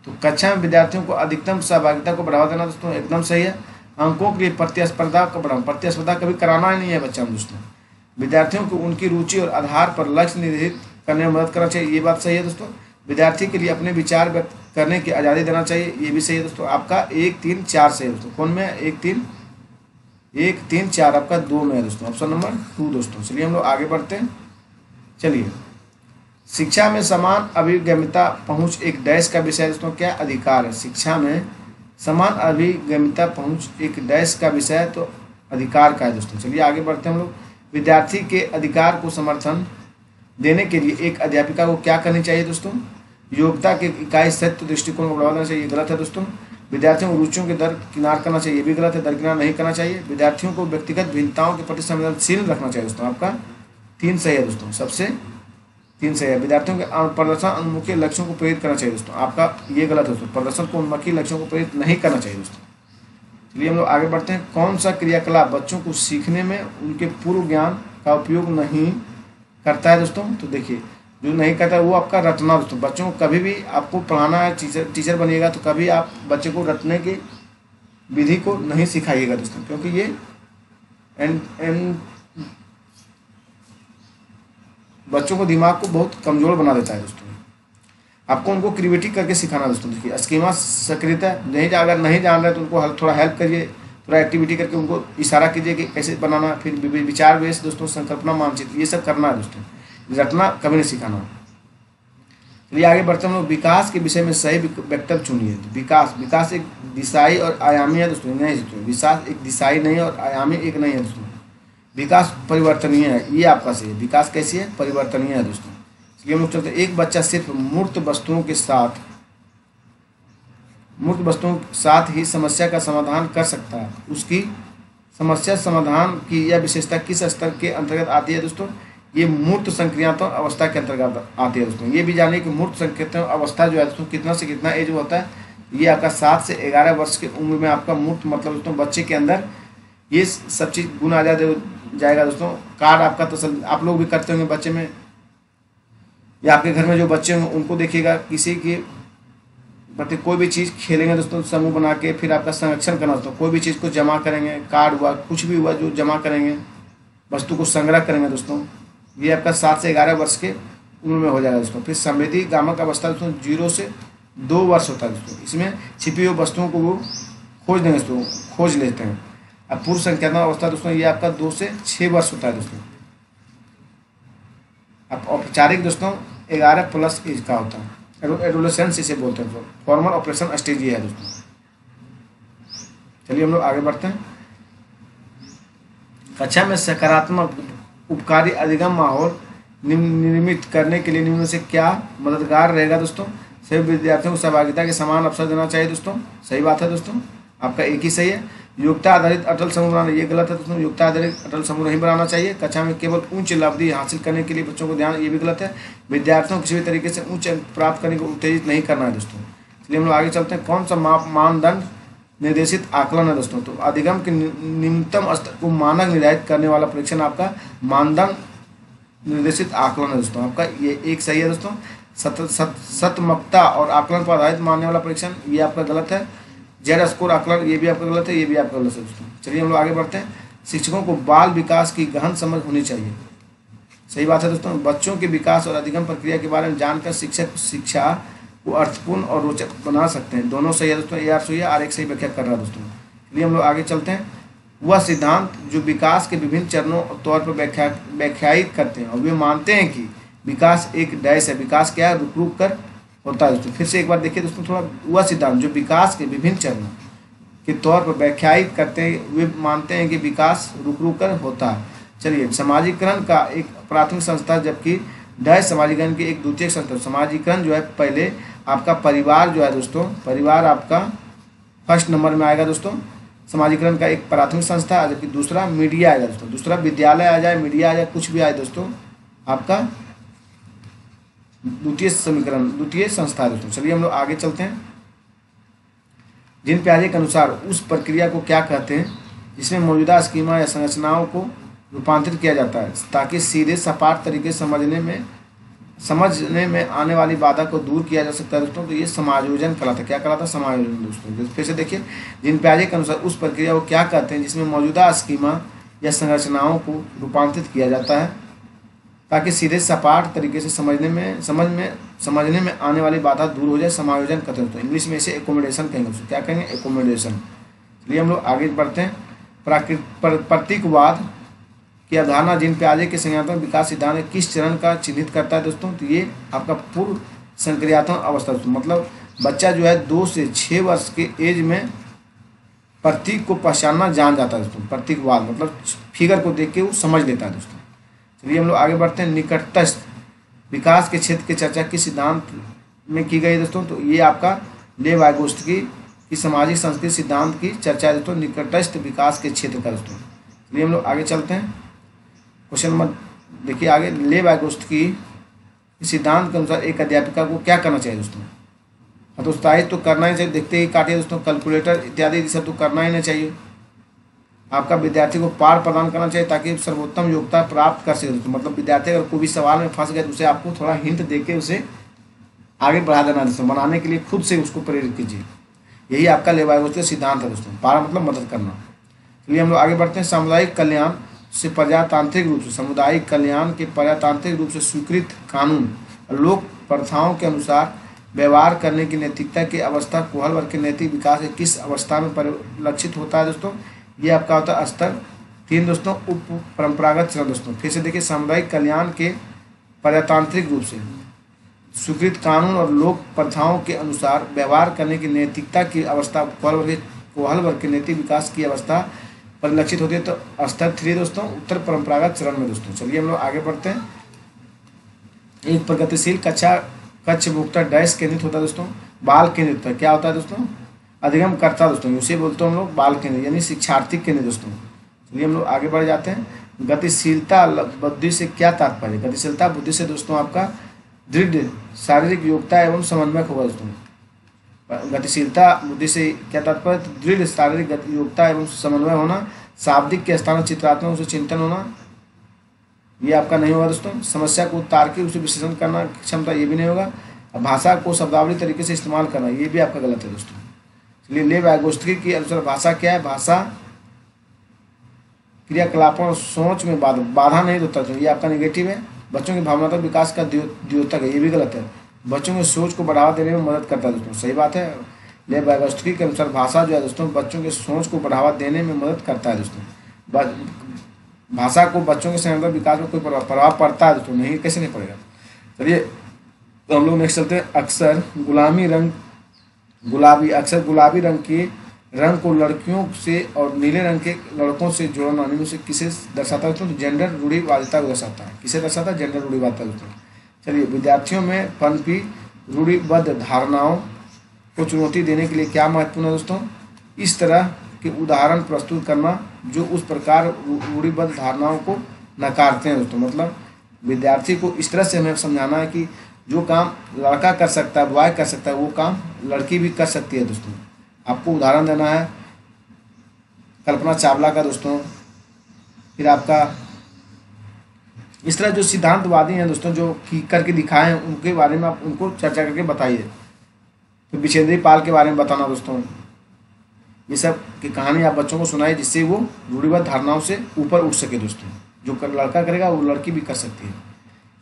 तो कक्षा में विद्यार्थियों को अधिकतम सहभागिता को बढ़ावा देना दोस्तों एकदम सही है। अंकों के लिए प्रतिस्पर्धा का बढ़ावा, प्रतिस्पर्धा कभी कराना ही नहीं है बच्चा में दोस्तों। विद्यार्थियों को उनकी रुचि और आधार पर लक्ष्य निर्धारित करने में मदद करना चाहिए, ये बात सही है दोस्तों। विद्यार्थी के लिए अपने विचार व्यक्त करने की आज़ादी देना चाहिए, ये भी सही है दोस्तों। आपका 1, 3, 4 सही है दोस्तों। कौन में? 1, 3, 4 आपका 2 में है दोस्तों, ऑप्शन नंबर 2 दोस्तों। चलिए हम लोग आगे बढ़ते हैं। चलिए, शिक्षा में समान अभिगम्यता पहुंच एक डैश का विषय दोस्तों, क्या अधिकार है? शिक्षा में समान अभिगम्यता पहुंच एक डैश का विषय तो अधिकार का है दोस्तों। चलिए आगे बढ़ते हैं हम लोग। विद्यार्थी के अधिकार को समर्थन देने के लिए एक अध्यापिका को क्या करनी चाहिए दोस्तों? योग्यता के इकाई सत्य दृष्टिकोण को बढ़ावा देना चाहिए, ये गलत है दोस्तों। विद्यार्थियों को रुचियों के दरकिनार करना चाहिए, ये भी गलत है, दरकिनार नहीं करना चाहिए। विद्यार्थियों को व्यक्तिगत भिन्नताओं के प्रति संवेदनशील रखना चाहिए दोस्तों, आपका 3 सही है दोस्तों, सबसे 3 सही है। विद्यार्थियों के प्रदर्शन उन्मुखी लक्ष्यों को प्रेरित करना चाहिए दोस्तों, आपका ये गलत है दोस्तों, प्रदर्शन को उन्मुखी लक्ष्यों को प्रेरित नहीं करना चाहिए दोस्तों। चलिए हम लोग आगे बढ़ते हैं। कौन सा क्रियाकलाप बच्चों को सीखने में उनके पूर्व ज्ञान का उपयोग नहीं करता है दोस्तों? तो देखिए, जो नहीं करता है वो आपका रटना दोस्तों। बच्चों को कभी भी आपको पढ़ाना है, टीचर बनिएगा तो कभी आप बच्चे को रटने की विधि को नहीं सिखाइएगा दोस्तों, क्योंकि ये बच्चों को दिमाग को बहुत कमज़ोर बना देता है दोस्तों। आपको उनको क्रिएटिव करके सिखाना दोस्तों। देखिए, स्कीमा सक्रियता अगर नहीं जान रहे तो उनको थोड़ा हेल्प करिए, थोड़ा एक्टिविटी करके उनको इशारा कीजिए कि कैसे बनाना, फिर विचार बेस दोस्तों, संकल्पना मानचित्र, ये सब करना है दोस्तों, रटना कभी नहीं सिखाना। चलिए आगे बढ़ते हम लोग। विकास के विषय में सही वक्तव्य चुनिए। तो विकास एक दिशाई और आयामी है दोस्तों, नहीं दोस्तों, विकास एक दिशाई नहीं है और आयामी एक नहीं है दोस्तों। विकास परिवर्तनीय है, ये आपका सही है। विकास कैसी है? परिवर्तनीय है दोस्तों। चलिए हम लोग चलते हैं। एक बच्चा सिर्फ मूर्त वस्तुओं के साथ ही समस्या का समाधान कर सकता है। उसकी समस्या समाधान की यह विशेषता किस स्तर के अंतर्गत आती है दोस्तों? ये मूर्त संक्रियात्मक अवस्था के अंतर्गत आती है दोस्तों। ये भी जानिए कि मूर्त संक्रियात्मक अवस्था जो है दोस्तों, कितना से कितना एज होता है? ये आपका 7 से 11 वर्ष की उम्र में आपका मूर्त मतलब दोस्तों बच्चे के अंदर ये सब चीज़ गुण आ जाएगा दोस्तों। कार्ड आपका तसल आप लोग भी करते होंगे बच्चे में, या आपके घर में जो बच्चे होंगे उनको देखिएगा, किसी के प्रति कोई भी चीज़ खेलेंगे दोस्तों समूह बना के, फिर आपका संरक्षण करना दोस्तों। कोई भी चीज़ को जमा करेंगे, कार्ड हुआ, कुछ भी हुआ जो जमा करेंगे, वस्तु को संग्रह करेंगे दोस्तों, ये आपका 7 से 11 वर्ष के उम्र में हो जाएगा दोस्तों। फिर समृद्धि गामक अवस्था दोस्तों 0 से 2 वर्ष होता है दोस्तों। इसमें छिपी हुई वस्तुओं को वो खोज देंगे दोस्तों, खोज लेते हैं। अब पूर्व संख्यात्मक अवस्था दोस्तों ये आपका 2 से 6 वर्ष होता है दोस्तों। अब औपचारिक दोस्तों 11+ एज का होता है, एडोलेसेंस इसे बोलते हैं। फॉर्मल ऑपरेशन स्टेज ये है दोस्तों। चलिए हम लोग आगे बढ़ते हैं। कक्षा में सकारात्मक उपकारी अधिगम माहौल निर्मित करने के लिए निम्न से क्या मददगार रहेगा दोस्तों? सभी विद्यार्थियों को सहभागिता के समान अवसर देना चाहिए दोस्तों, सही बात है दोस्तों, आपका एक ही सही है। योग्यता आधारित अटल समूह बनाना ये गलत है दोस्तों। योग्यता आधारित अटल समूह नहीं बनाना चाहिए। कक्षा में केवल उच्च लब्धि हासिल करने के लिए बच्चों को ध्यान, ये भी गलत है। विद्यार्थियों को किसी भी तरीके से उच्च अंक प्राप्त करने को उत्तेजित नहीं करना है दोस्तों। इसलिए हम लोग आगे चलते हैं। कौन सा मानदंड निर्देशित आकलन है दोस्तों? तो अधिगम के न्यूनतम स्तर को मानक निर्धारित करने वाला परीक्षण आपका मानदंड निर्देशित आकलन है दोस्तों। आपका ये एक सही है दोस्तों। सतमकता और आकलन पर आधारित मानने वाला परीक्षण ये आपका गलत है। जेड स्कोर आकलन ये भी आपका गलत है, ये भी आपका गलत है दोस्तों। चलिए हम लोग आगे बढ़ते हैं। शिक्षकों को बाल विकास की गहन समझ होनी चाहिए, सही बात है दोस्तों। बच्चों के विकास और अधिगम प्रक्रिया के बारे में जानकर शिक्षक शिक्षा को अर्थपूर्ण और रोचक बना सकते हैं। दोनों सही है दोस्तों। ए आर सही है, आर एक सही व्याख्या कर रहा है दोस्तों। चलिए हम लोग आगे चलते हैं। वह सिद्धांत जो विकास के विभिन्न चरणों और तौर पर व्याख्यायित करते हैं और वे मानते हैं कि विकास एक डैश है। विकास क्या है? रुक रुक कर होता है दोस्तों। फिर से एक बार देखिए दोस्तों थोड़ा। वह सिद्धांत जो विकास के विभिन्न चरणों के तौर पर व्याख्यायित करते हैं वे मानते हैं कि विकास रुक रुक कर होता है। चलिए, समाजीकरण का एक प्राथमिक संस्था जबकि डैश समाजीकरण की एक द्वितीयक संस्था। समाजीकरण जो है पहले आपका परिवार जो है दोस्तों, परिवार आपका फर्स्ट नंबर में आएगा दोस्तों। समाजीकरण का एक प्राथमिक संस्था है, जबकि दूसरा मीडिया आएगा दोस्तों। दूसरा विद्यालय आ जाए, मीडिया आ जाए, कुछ भी आए दोस्तों, आपका द्वितीय समीकरण, द्वितीय संस्था है दोस्तों। चलिए हम लोग आगे चलते हैं। जिन प्याजे के अनुसार उस प्रक्रिया को क्या कहते हैं जिसमें मौजूदा स्कीमा या संरचनाओं को रूपांतरित किया जाता है ताकि सीधे सपाट तरीके से समझने में आने वाली बाधा को दूर किया जा सकता है दोस्तों। तो ये समायोजन कहलाता है। क्या कहलाता है? समायोजन दोस्तों। फिर से देखिए, जिन प्याजे के अनुसार उस प्रक्रिया को क्या कहते हैं जिसमें मौजूदा स्कीमा या संरचनाओं को रूपांतरित किया जाता है ताकि सीधे सपाट तरीके से समझने में आने वाली बाधा दूर हो जाए, समायोजन कहते हैं। तो इंग्लिश में इसे एकोमोडेशन कहेंगे दोस्तों। क्या कहेंगे? एकोमोडेशन। चलिए हम लोग आगे बढ़ते हैं। प्रतीकवाद की अवधारणा जिन प्याजे के संज्ञानात्मक विकास सिद्धांत किस चरण का चिन्हित करता है दोस्तों? तो ये आपका पूर्व संक्रियात्मक अवस्था दोस्तों। मतलब बच्चा जो है 2 से 6 वर्ष के एज में प्रतीक को पहचानना जान जाता है दोस्तों। प्रतीकवाद मतलब फिगर को देख के वो समझ लेता है दोस्तों। चलिए हम लोग आगे बढ़ते हैं। निकटस्थ विकास के क्षेत्र की चर्चा किस सिद्धांत में की गई दोस्तों? तो ये आपका लेव वाइगोत्स्की की सामाजिक संस्कृति सिद्धांत की चर्चा है दोस्तों, निकटस्थ विकास के क्षेत्र का दोस्तों। चलिए हम लोग आगे चलते हैं। क्वेश्चन नंबर देखिए आगे। लेव वाइगोत्स्की सिद्धांत के अनुसार एक अध्यापिका को क्या करना चाहिए दोस्तों? हतोत्साहित तो करना ही चाहिए, देखते ही काटिए दोस्तों। कैलकुलेटर इत्यादि सब तो करना ही नहीं चाहिए। आपका विद्यार्थी को पाठ प्रदान करना चाहिए ताकि सर्वोत्तम योग्यता प्राप्त कर सके दोस्तों। मतलब विद्यार्थी अगर कोई भी सवाल में फंस गए तो उसे आपको थोड़ा हिंट देके उसे आगे बढ़ा देना दोस्तों। बनाने के लिए खुद से उसको प्रेरित कीजिए। यही आपका लेव वाइगोत्स्की सिद्धांत है दोस्तों। पारा मतलब मदद करना। चलिए हम लोग आगे बढ़ते हैं। सामुदायिक कल्याण से प्रजातांत्रिक रूप से, सामुदायिक कल्याण के प्रजातांत्रिक रूप से स्वीकृत कानून और लोक प्रथाओं के अनुसार व्यवहार करने की नैतिकता की अवस्था कोहल वर्ग के नैतिक विकास के किस अवस्था में परिलक्षित होता है दोस्तों? ये आपका होता है स्तर 3 दोस्तों, उप परंपरागत चरण दोस्तों। फिर से देखिए, सामुदायिक कल्याण के प्रजातांत्रिक रूप से स्वीकृत कानून और लोक प्रथाओं के अनुसार व्यवहार करने की नैतिकता की अवस्था कोहल वर्ग के नैतिक विकास की अवस्था परिलक्षित होती है। तो स्तर 3 दोस्तों, उत्तर परंपरागत चरण में दोस्तों। चलिए हम लोग आगे बढ़ते हैं। एक प्रगतिशील कक्ष मुक्ता डैश केंद्रित होता है दोस्तों, बाल केंद्रित होता है। क्या होता है दोस्तों? अधिगम करता दोस्तों, उसे बोलते हैं हम लोग बाल केंद्रित यानी शिक्षार्थी केंद्रित दोस्तों। चलिए हम लोग आगे बढ़ जाते हैं। गतिशीलता बुद्धि से क्या तात्पर्य? गतिशीलता बुद्धि से दोस्तों आपका दृढ़ शारीरिक योग्यता एवं समन्वय होगा दोस्तों। गतिशीलता बुद्धि से क्या तात्पर्य? दृढ़ शारीरिक योग्यता एवं समन्वय होना, शाब्दिक के स्थान चित्रात्मक से चिंतन होना, ये आपका नहीं होगा दोस्तों। समस्या को तार्किक रूप से विश्लेषण करना क्षमता, ये भी नहीं होगा। भाषा को शब्दावली तरीके से इस्तेमाल करना, ये भी आपका गलत है दोस्तों। चलिए, लेव वाइगोत्स्की के अनुसार भाषा क्या है? भाषा क्रियाकलापों और सोच में बाधा नहीं होता तो ये आपका नेगेटिव है। बच्चों के भावनात्मक विकास का द्योतक है, ये भी गलत है। बच्चों की सोच को बढ़ावा देने में मदद करता है दोस्तों, सही बात है। लेव वाइगोत्स्की के अनुसार भाषा जो है दोस्तों बच्चों के सोच को बढ़ावा देने में मदद करता है दोस्तों। भाषा को बच्चों के संज्ञानात्मक विकास में कोई प्रभाव पड़ता है दोस्तों? नहीं, कैसे नहीं पड़ेगा। चलिए तो हम लोग नेक्स्ट चलते हैं। अक्सर गुलाबी रंग के रंग को लड़कियों से और नीले रंग के लड़कों से जोड़ना इनमें से किसे दर्शाता है दोस्तों? जेंडर रूढ़िवादिता को दर्शाता है। किसे दर्शाता है? जेंडर रूढ़िवादिता दोस्तों। चलिए, विद्यार्थियों में पनपी रूढ़िबद्ध धारणाओं को चुनौती देने के लिए क्या महत्वपूर्ण है दोस्तों? इस तरह के उदाहरण प्रस्तुत करना जो उस प्रकार रूढ़िबद्ध धारणाओं को नकारते हैं दोस्तों। मतलब विद्यार्थी को इस तरह से हमें समझाना है कि जो काम लड़का कर सकता है, बॉय कर सकता है, वो काम लड़की भी कर सकती है दोस्तों। आपको उदाहरण देना है कल्पना चावला का दोस्तों, फिर आपका इस तरह जो सिद्धांतवादी हैं दोस्तों, जो कि करके दिखाए हैं, उनके बारे में आप उनको चर्चा करके बताइए। तो विचेंद्री पाल के बारे में बताना दोस्तों। ये सब की कहानी आप बच्चों को सुनाइए जिससे वो रूढ़िबद्ध धारणाओं से ऊपर उठ सके दोस्तों। जो लड़का करेगा वो लड़की भी कर सकती है।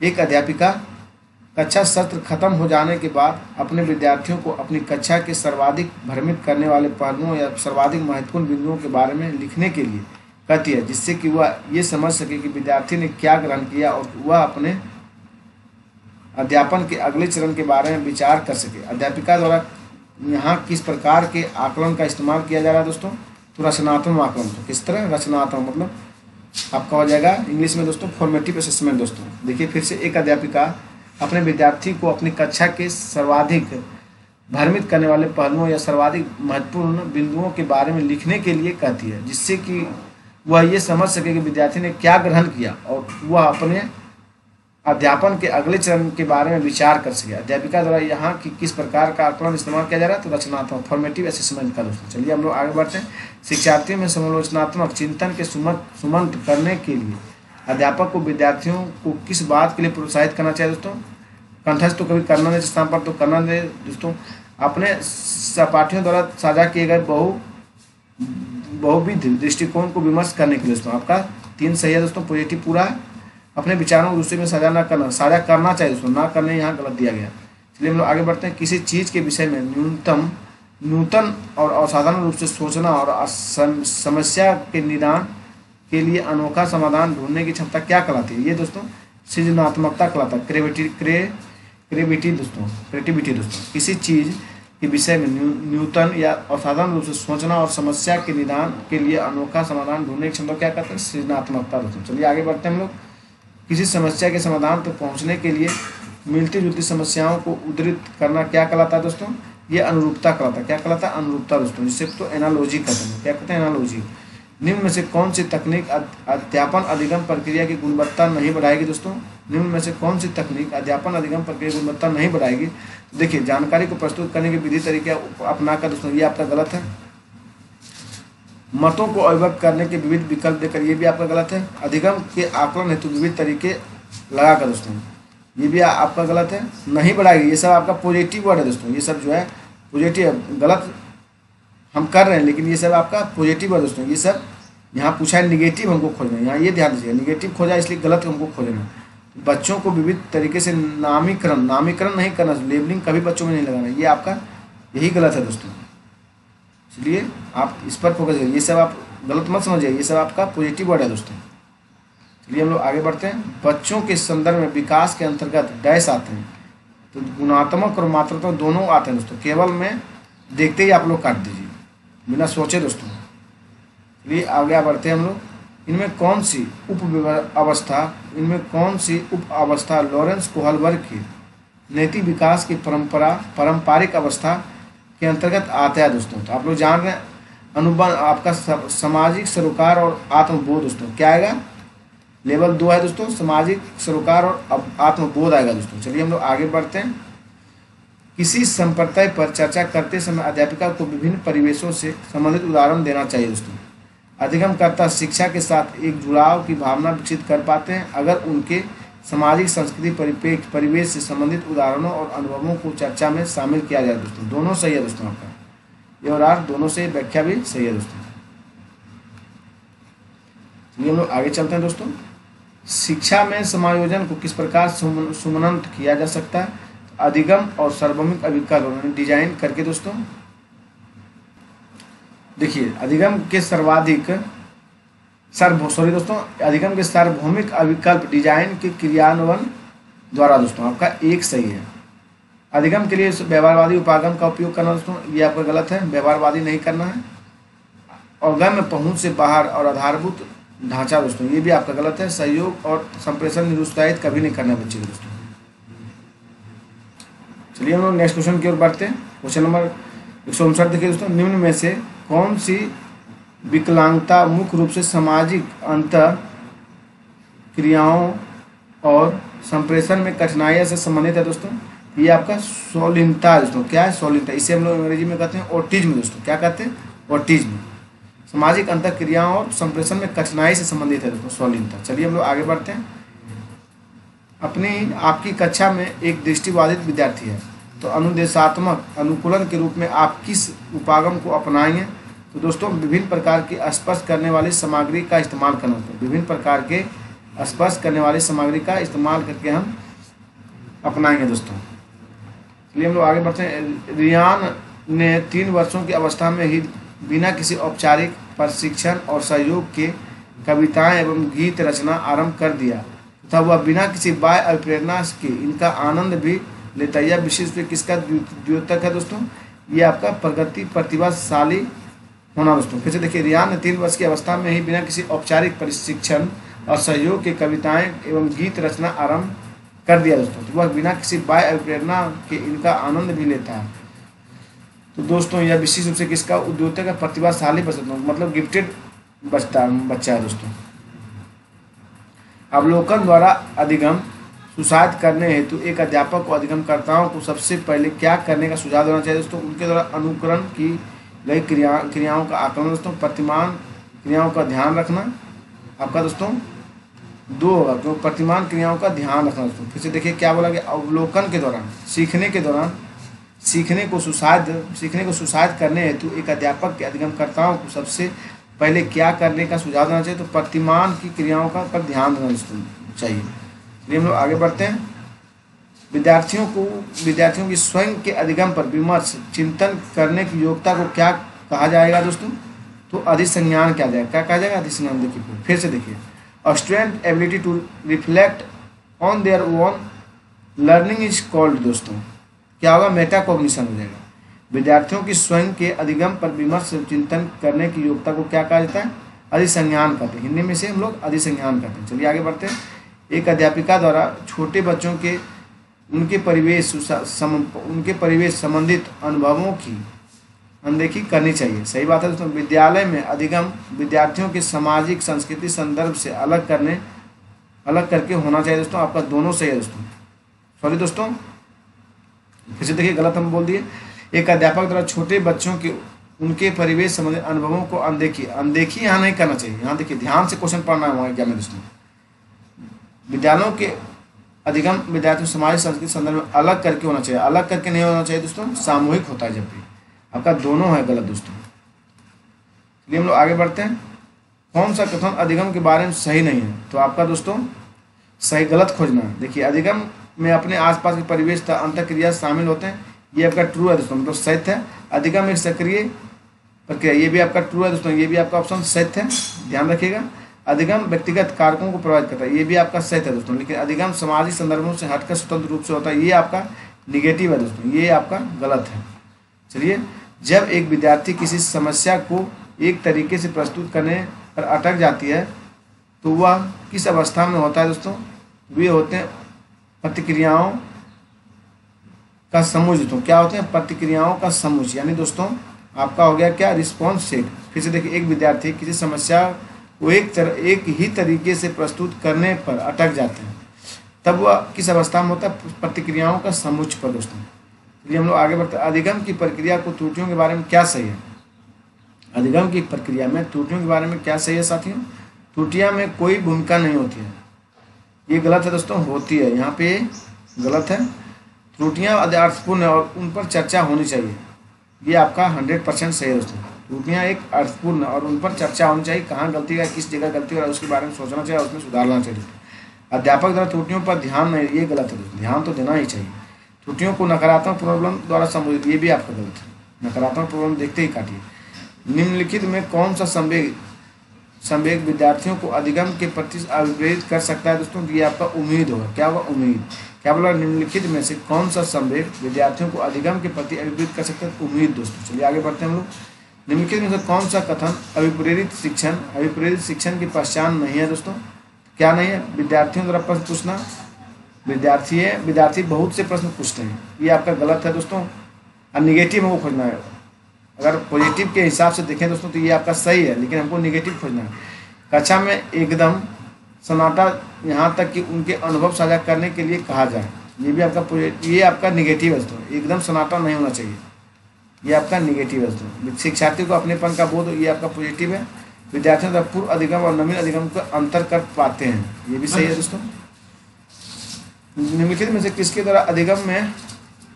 एक अध्यापिका कक्षा सत्र खत्म हो जाने के बाद अपने विद्यार्थियों को अपनी कक्षा के सर्वाधिक भ्रमित करने वाले पहलुओं या सर्वाधिक महत्वपूर्ण बिंदुओं के बारे में लिखने के लिए कहती है, जिससे कि वह ये समझ सके कि विद्यार्थी ने क्या ग्रहण किया और वह अपने अध्यापन के अगले चरण के बारे में विचार कर सके। अध्यापिका द्वारा यहाँ किस प्रकार के आकलन का इस्तेमाल किया जा रहा है दोस्तों? तो रचनात्मक आकलन। तो किस तरह रचनात्मक, मतलब आपका हो जाएगा इंग्लिश में दोस्तों फॉर्मेटिव असेसमेंट दोस्तों। देखिए फिर से, एक अध्यापिका अपने विद्यार्थी को अपनी कक्षा के सर्वाधिक भ्रमित करने वाले पहलुओं या सर्वाधिक महत्वपूर्ण बिंदुओं के बारे में लिखने के लिए कहती है, जिससे कि वह ये समझ सके कि विद्यार्थी ने क्या ग्रहण किया और वह अपने अध्यापन के अगले चरण के बारे में विचार कर सके। अध्यापिका द्वारा यहाँ की किस प्रकार का आकलन इस्तेमाल किया जा रहा है? तो रचनात्मक फॉर्मेटिव असेसमेंट का दोस्तों। चलिए हम लोग आगे बढ़ते हैं। शिक्षार्थियों में समालोचनात्मक चिंतन के सुमंत करने के लिए अध्यापक को विद्यार्थियों को किस बात के लिए प्रोत्साहित करना चाहिए दोस्तों? कंठस्थ तो कभी करना नहीं, स्थान पर तो करना नहीं दोस्तों। अपने सहपाठियों द्वारा साझा किए गए बहुविध दृष्टिकोण को विमर्श करने के लिए दोस्तों। आपका 3 सही है दोस्तों, पॉजिटिव पूरा है। अपने विचारों को दूसरे में साझा ना करना, साझा करना चाहिए दोस्तों, ना करने यहाँ गलत दिया गया। चलिए हम लोग आगे बढ़ते हैं। किसी चीज़ के विषय में नूतन और असाधारण रूप से सोचना और समस्या के निदान के लिए अनोखा समाधान ढूंढने की क्षमता क्या कहलाती है? ये दोस्तों सृजनात्मकता कहलाता है, क्रिएटिविटी दोस्तों। किसी चीज़ के विषय में नूतन या असाधारण रूप से सोचना और समस्या के निदान के लिए अनोखा समाधान ढूंढने की क्षमता क्या कहते हैं? सृजनात्मकता दोस्तों। चलिए आगे बढ़ते हैं हम लोग। किसी समस्या के समाधान तक पहुंचने के लिए मिलती जुलती समस्याओं को उद्धृत करना क्या कहलाता है दोस्तों? ये अनुरूपता कहलाता है। क्या कहलाता है? अनुरूपता दोस्तों, जिससे तो एनालॉजी कहते हैं। क्या कहते हैं? एनालॉजी। निम्न में से कौन सी तकनीक अध्यापन अधिगम प्रक्रिया की गुणवत्ता नहीं बढ़ाएगी दोस्तों? निम्न में से कौन सी तकनीक अध्यापन अधिगम प्रक्रिया की गुणवत्ता नहीं बढ़ाएगी? देखिए, जानकारी को प्रस्तुत करने के विधि तरीके अपनाकर दोस्तों, ये आपका गलत है। मतों को अभिव्यक्त करने के विविध विकल्प देकर, ये भी आपका गलत है। अधिगम के आकलन हेतु विविध तरीके लगाकर दोस्तों, ये भी आपका गलत है। नहीं बढ़ाएगी, ये सब आपका पॉजिटिव वर्ड है दोस्तों। ये सब जो है पॉजिटिव, गलत हम कर रहे हैं लेकिन ये सब आपका पॉजिटिव है दोस्तों। ये सब यहाँ पूछा है निगेटिव हमको खोजना है, यहाँ ये ध्यान दीजिए, निगेटिव खोजा इसलिए गलत हमको खोजना है। बच्चों को विविध तरीके से नामीकरण नहीं करना, लेबलिंग कभी बच्चों में नहीं लगाना, ये आपका यही गलत है दोस्तों। इसलिए आप इस पर फोकस करिए, ये सब आप गलत मत समझिए, ये सब आपका पॉजिटिव वर्ड है दोस्तों। चलिए हम लोग आगे बढ़ते हैं। बच्चों के संदर्भ में विकास के अंतर्गत डैश आते हैं, तो गुणात्मक और मात्रात्मक दोनों आते हैं दोस्तों। केवल में देखते ही आप लोग काट दीजिए बिना सोचे दोस्तों। चलिए आगे बढ़ते हैं हम लोग। इनमें कौन सी उप अवस्था लॉरेंस कोहलबर्ग की नैतिक विकास की पारंपरिक अवस्था के अंतर्गत आता है दोस्तों? तो आप लोग जान रहे हैं, अनुबंध आपका सामाजिक सरोकार और आत्मबोध दोस्तों। क्या आएगा? लेवल 2 है दोस्तों, सामाजिक सरोकार और आत्मबोध आएगा दोस्तों। चलिए हम लोग आगे बढ़ते हैं। किसी संप्रदाय पर चर्चा करते समय अध्यापिका को विभिन्न परिवेशों से संबंधित उदाहरण देना चाहिए दोस्तों। अधिगमकर्ता शिक्षा के साथ एक जुड़ाव की भावना विकसित कर पाते हैं अगर उनके सामाजिक संस्कृति परिवेश से संबंधित उदाहरणों और अनुभवों को चर्चा में शामिल किया जाए दोस्तों। दोनों सही है दोस्तों, आपका ये और आर दोनों से व्याख्या भी सही है दोस्तों। चलिए हम लोग आगे चलते हैं दोस्तों। शिक्षा में समायोजन को किस प्रकार सुमनंत किया जा सकता है? अधिगम और सार्वभौमिक अभिकल्प उन्होंने डिजाइन करके दोस्तों। देखिए, अधिगम के अधिगम के सार्वभौमिक अभिकल्प डिजाइन के क्रियान्वयन द्वारा दोस्तों, आपका एक सही है। अधिगम के लिए व्यवहारवादी उपागम का उपयोग करना दोस्तों, ये आपका गलत है, व्यवहारवादी नहीं करना है। और गम्य पहुंच से बाहर और आधारभूत ढांचा दोस्तों, ये भी आपका गलत है। सहयोग और संप्रेषण निरुत्साहित कभी नहीं करना बच्चे दोस्तों। चलिए हम लोग नेक्स्ट क्वेश्चन की ओर बढ़ते हैं। क्वेश्चन नंबर 159 देखिए दोस्तों। निम्न में से कौन सी विकलांगता मुख्य रूप से सामाजिक अंतर क्रियाओं और संप्रेषण में कठिनाइयों से संबंधित है दोस्तों। ये आपका स्वालीनता है दोस्तों। क्या है? स्वालीनता। इसे हम लोग अंग्रेजी में कहते हैं ऑटिज्म दोस्तों। क्या कहते हैं? ऑटिज्म। सामाजिक अंतर क्रियाओं और संप्रेषण में कठिनाई से संबंधित है दोस्तों स्वालीनता। चलिए हम लोग आगे बढ़ते हैं। आपकी कक्षा में एक दृष्टिबाधित विद्यार्थी है, तो अनुदेशात्मक अनुकूलन के रूप में आप किस उपागम को अपनाएंगे? तो दोस्तों विभिन्न प्रकार की स्पर्श करने वाली सामग्री का इस्तेमाल करना होता है। विभिन्न प्रकार के स्पर्श करने वाली सामग्री का इस्तेमाल करके हम अपनाएंगे दोस्तों। चलिए हम लोग आगे बढ़ते हैं। रियान ने 3 वर्षों की अवस्था में ही बिना किसी औपचारिक प्रशिक्षण और सहयोग के कविताएं एवं गीत रचना आरंभ कर दिया तथा वह बिना किसी बाह्य अभिप्रेरणा के इनका आनंद भी लेता है। यह विशेष रूप से किसका द्योतक है दोस्तों? ये आपका प्रगति प्रतिभाशाली होना दोस्तों। फिर से देखिए, रियान ने 3 वर्ष की अवस्था में ही बिना किसी औपचारिक प्रशिक्षण और सहयोग के कविताएं एवं गीत रचना आरंभ कर दिया दोस्तों। तो वह बिना किसी बाह्य अभिप्रेरणा के इनका आनंद भी लेता है। तो दोस्तों यह विशेष रूप से किसका उद्योतक है? प्रतिभाशाली मतलब गिफ्टेड बच्चा है दोस्तों। अवलोकन द्वारा अधिगम सुसाइड करने हेतु एक अध्यापक को अधिगमकर्ताओं को सबसे पहले क्या करने का सुझाव देना चाहिए दोस्तों? उनके द्वारा अनुकरण की गई क्रियाओं का आकलन दोस्तों। प्रतिमान क्रियाओं का ध्यान रखना आपका दोस्तों 2 होगा, तो प्रतिमान क्रियाओं का ध्यान रखना दोस्तों। फिर से देखिए क्या बोला गया? अवलोकन के दौरान सीखने के दौरान सीखने को सुसाइड करने हेतु एक अध्यापक के अधिगमकर्ताओं को सबसे पहले क्या करने का सुझाव देना चाहिए? तो प्रतिमान की क्रियाओं का पर ध्यान देना चाहिए। चलिए हम लोग आगे बढ़ते हैं। विद्यार्थियों की स्वयं के अधिगम पर विमर्श चिंतन करने की योग्यता को क्या कहा जाएगा दोस्तों? तो अधिसंज्ञान क्या जाएगा? क्या कहा जाएगा? अधिसंज्ञान। देखिए फिर से देखिए, A student ability to reflect on their own learning is called दोस्तों क्या होगा? मेटाकॉग्निशन हो जाएगा। विद्यार्थियों की स्वयं के अधिगम पर विमर्श चिंतन करने की योग्यता को क्या कहा जाता है? अधिसंज्ञान कहते हैं। हिंदी में से हम लोग अधिसंज्ञान कहते हैं। चलिए आगे बढ़ते हैं। एक अध्यापिका द्वारा छोटे बच्चों के उनके परिवेश संबंधित अनुभवों की अनदेखी करनी चाहिए। सही बात है दोस्तों। विद्यालय में अधिगम विद्यार्थियों के सामाजिक संस्कृति संदर्भ से अलग करके होना चाहिए दोस्तों। आपका दोनों सही है दोस्तों। सॉरी दोस्तों, फिर से देखिए गलत हम बोल दिए। एक अध्यापक द्वारा छोटे बच्चों के उनके परिवेश संबंधित अनुभवों को अनदेखी यहाँ नहीं करना चाहिए। यहाँ देखिए ध्यान से क्वेश्चन पढ़ना है एग्जाम में दोस्तों। विद्यालयों के अधिगम विद्यार्थियों सामाजिक संस्कृति संदर्भ में अलग करके होना चाहिए। अलग करके नहीं होना चाहिए दोस्तों, सामूहिक होता है जब भी। आपका दोनों है गलत दोस्तों। चलिए हम लोग आगे बढ़ते हैं। कौन सा कथन अधिगम के बारे में सही नहीं है? तो आपका दोस्तों सही गलत खोजना है। देखिए, अधिगम में अपने आसपास के परिवेश तथा अंतःक्रिया शामिल होते हैं। ये आपका ट्रू है दोस्तों, मतलब सत्य है। अधिगम एक सक्रिय प्रक्रिया, ये भी आपका ट्रू है दोस्तों। ये भी आपका ऑप्शन सत्य है, ध्यान रखिएगा। अधिगम व्यक्तिगत कारकों को प्रभावित करता है, ये भी आपका सत्य है दोस्तों। लेकिन अधिगम सामाजिक संदर्भों से हटकर स्वतंत्र रूप से होता है, ये आपका निगेटिव है दोस्तों, ये आपका गलत है। चलिए, जब एक विद्यार्थी किसी समस्या को एक तरीके से प्रस्तुत करने पर अटक जाती है तो वह किस अवस्था में होता है दोस्तों? वे होते हैं प्रतिक्रियाओं का समूह दोस्तों। क्या होते हैं? प्रतिक्रियाओं का समूह। यानी दोस्तों आपका हो गया क्या? Response set. फिर से देखिए, एक विद्यार्थी किसी समस्या को एक ही तरीके से प्रस्तुत करने पर अटक जाते हैं, तब वह किस अवस्था में होता है? प्रतिक्रियाओं का समुच्च पर दोस्तों। चलिए हम लोग आगे बढ़ते हैं। अधिगम की प्रक्रिया को त्रुटियों के बारे में क्या सही है? अधिगम की प्रक्रिया में त्रुटियों के बारे में क्या सही है साथियों? त्रुटियां में कोई भूमिका नहीं होती है, ये गलत है दोस्तों। होती है, यहाँ पे गलत है। त्रुटियां अर्थपूर्ण है और उन पर चर्चा होनी चाहिए, ये आपका 100% सही है दोस्तों। त्रुटियां एक अर्थपूर्ण और उन पर चर्चा होनी चाहिए। कहाँ गलती है, किस जगह गलती हो रहा है, उसके बारे में सोचना चाहिए, उसमें सुधारना चाहिए। अध्यापक द्वारा त्रुटियों पर ध्यान नहीं, ये गलत है दोस्तों। ध्यान तो देना ही चाहिए। त्रुटियों को नकारात्मक प्रॉब्लम द्वारा संबोधित, ये भी आपका गलत है। नकारात्मक प्रॉब्लम देखते ही काटिए। निम्नलिखित में कौन सा संवेग विद्यार्थियों को अधिगम के प्रति अभिप्रेरित कर सकता है दोस्तों? ये आपका उम्मीद होगा। क्या होगा? उम्मीद। क्या बोला? निम्नलिखित में से कौन सा संवेग विद्यार्थियों को अधिगम के प्रति अभिप्रेरित कर सकता है? उम्मीद दोस्तों। चलिए आगे बढ़ते हैं हम लोग। निम्नलिखित में से कौन सा कथन अभिप्रेरित शिक्षण की पहचान नहीं है दोस्तों? क्या नहीं है? विद्यार्थियों द्वारा प्रश्न पूछना। विद्यार्थी बहुत से प्रश्न पूछते हैं, ये आपका गलत है दोस्तों। और निगेटिव में वो खोजना है। अगर पॉजिटिव के हिसाब से देखें दोस्तों तो ये आपका सही है, लेकिन हमको निगेटिव खोजना है। कक्षा में एकदम सन्नाटा, यहाँ तक कि उनके अनुभव साझा करने के लिए कहा जाए, ये भी आपका ये आपका निगेटिव है दोस्तों। एकदम सन्नाटा नहीं होना चाहिए, ये आपका निगेटिव है दोस्तों। शिक्षार्थी को अपनेपन का बोध, ये आपका पॉजिटिव है। विद्यार्थियों तक पूर्व अधिगम और नवीन अधिगम का अंतर कर पाते हैं, ये भी सही है दोस्तों। निम्नलिखित में से किसके द्वारा अधिगम में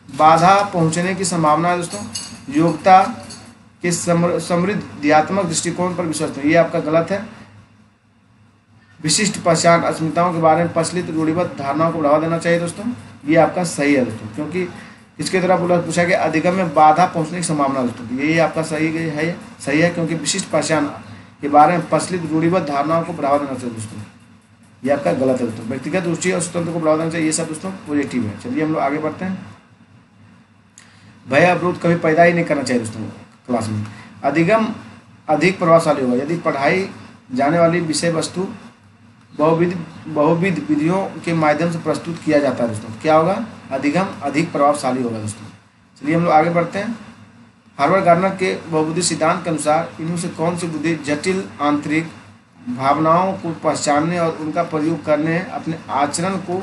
बाधा पहुंचने की संभावना है दोस्तों? योग्यता के समृद्धियात्मक दृष्टिकोण पर विश्वास, ये आपका गलत है। विशिष्ट पहचान अस्मिताओं के बारे में प्रचलित रूढ़िबद्ध धारणाओं को बढ़ावा देना चाहिए दोस्तों, ये आपका सही है दोस्तों, क्योंकि इसके द्वारा पूछा गया अधिगम में बाधा पहुंचने की संभावना दोस्तों, यही आपका सही है, क्योंकि विशिष्ट पहचान के बारे में प्रचलित रूढ़िबद्ध धारणाओं को बढ़ावा देना चाहिए दोस्तों, ये आपका गलत है दोस्तों। व्यक्तिगत रुचि और स्वतंत्र को बढ़ावा देना चाहिए, ये सब दोस्तों पॉजिटिव है। चलिए हम लोग आगे बढ़ते हैं। भय अवरोध कभी पैदा ही नहीं करना चाहिए दोस्तों क्लास में। अधिगम अधिक प्रभावशाली होगा यदि पढ़ाई जाने वाली विषय वस्तु बहुविध विधियों के माध्यम से प्रस्तुत किया जाता है दोस्तों। क्या होगा? अधिगम अधिक प्रभावशाली होगा दोस्तों। चलिए हम लोग आगे बढ़ते हैं। हार्वर्ड गार्डनर के बहुबुद्धि सिद्धांत के अनुसार इनमें से कौन सी बुद्धि जटिल आंतरिक भावनाओं को पहचानने और उनका प्रयोग करने, अपने आचरण को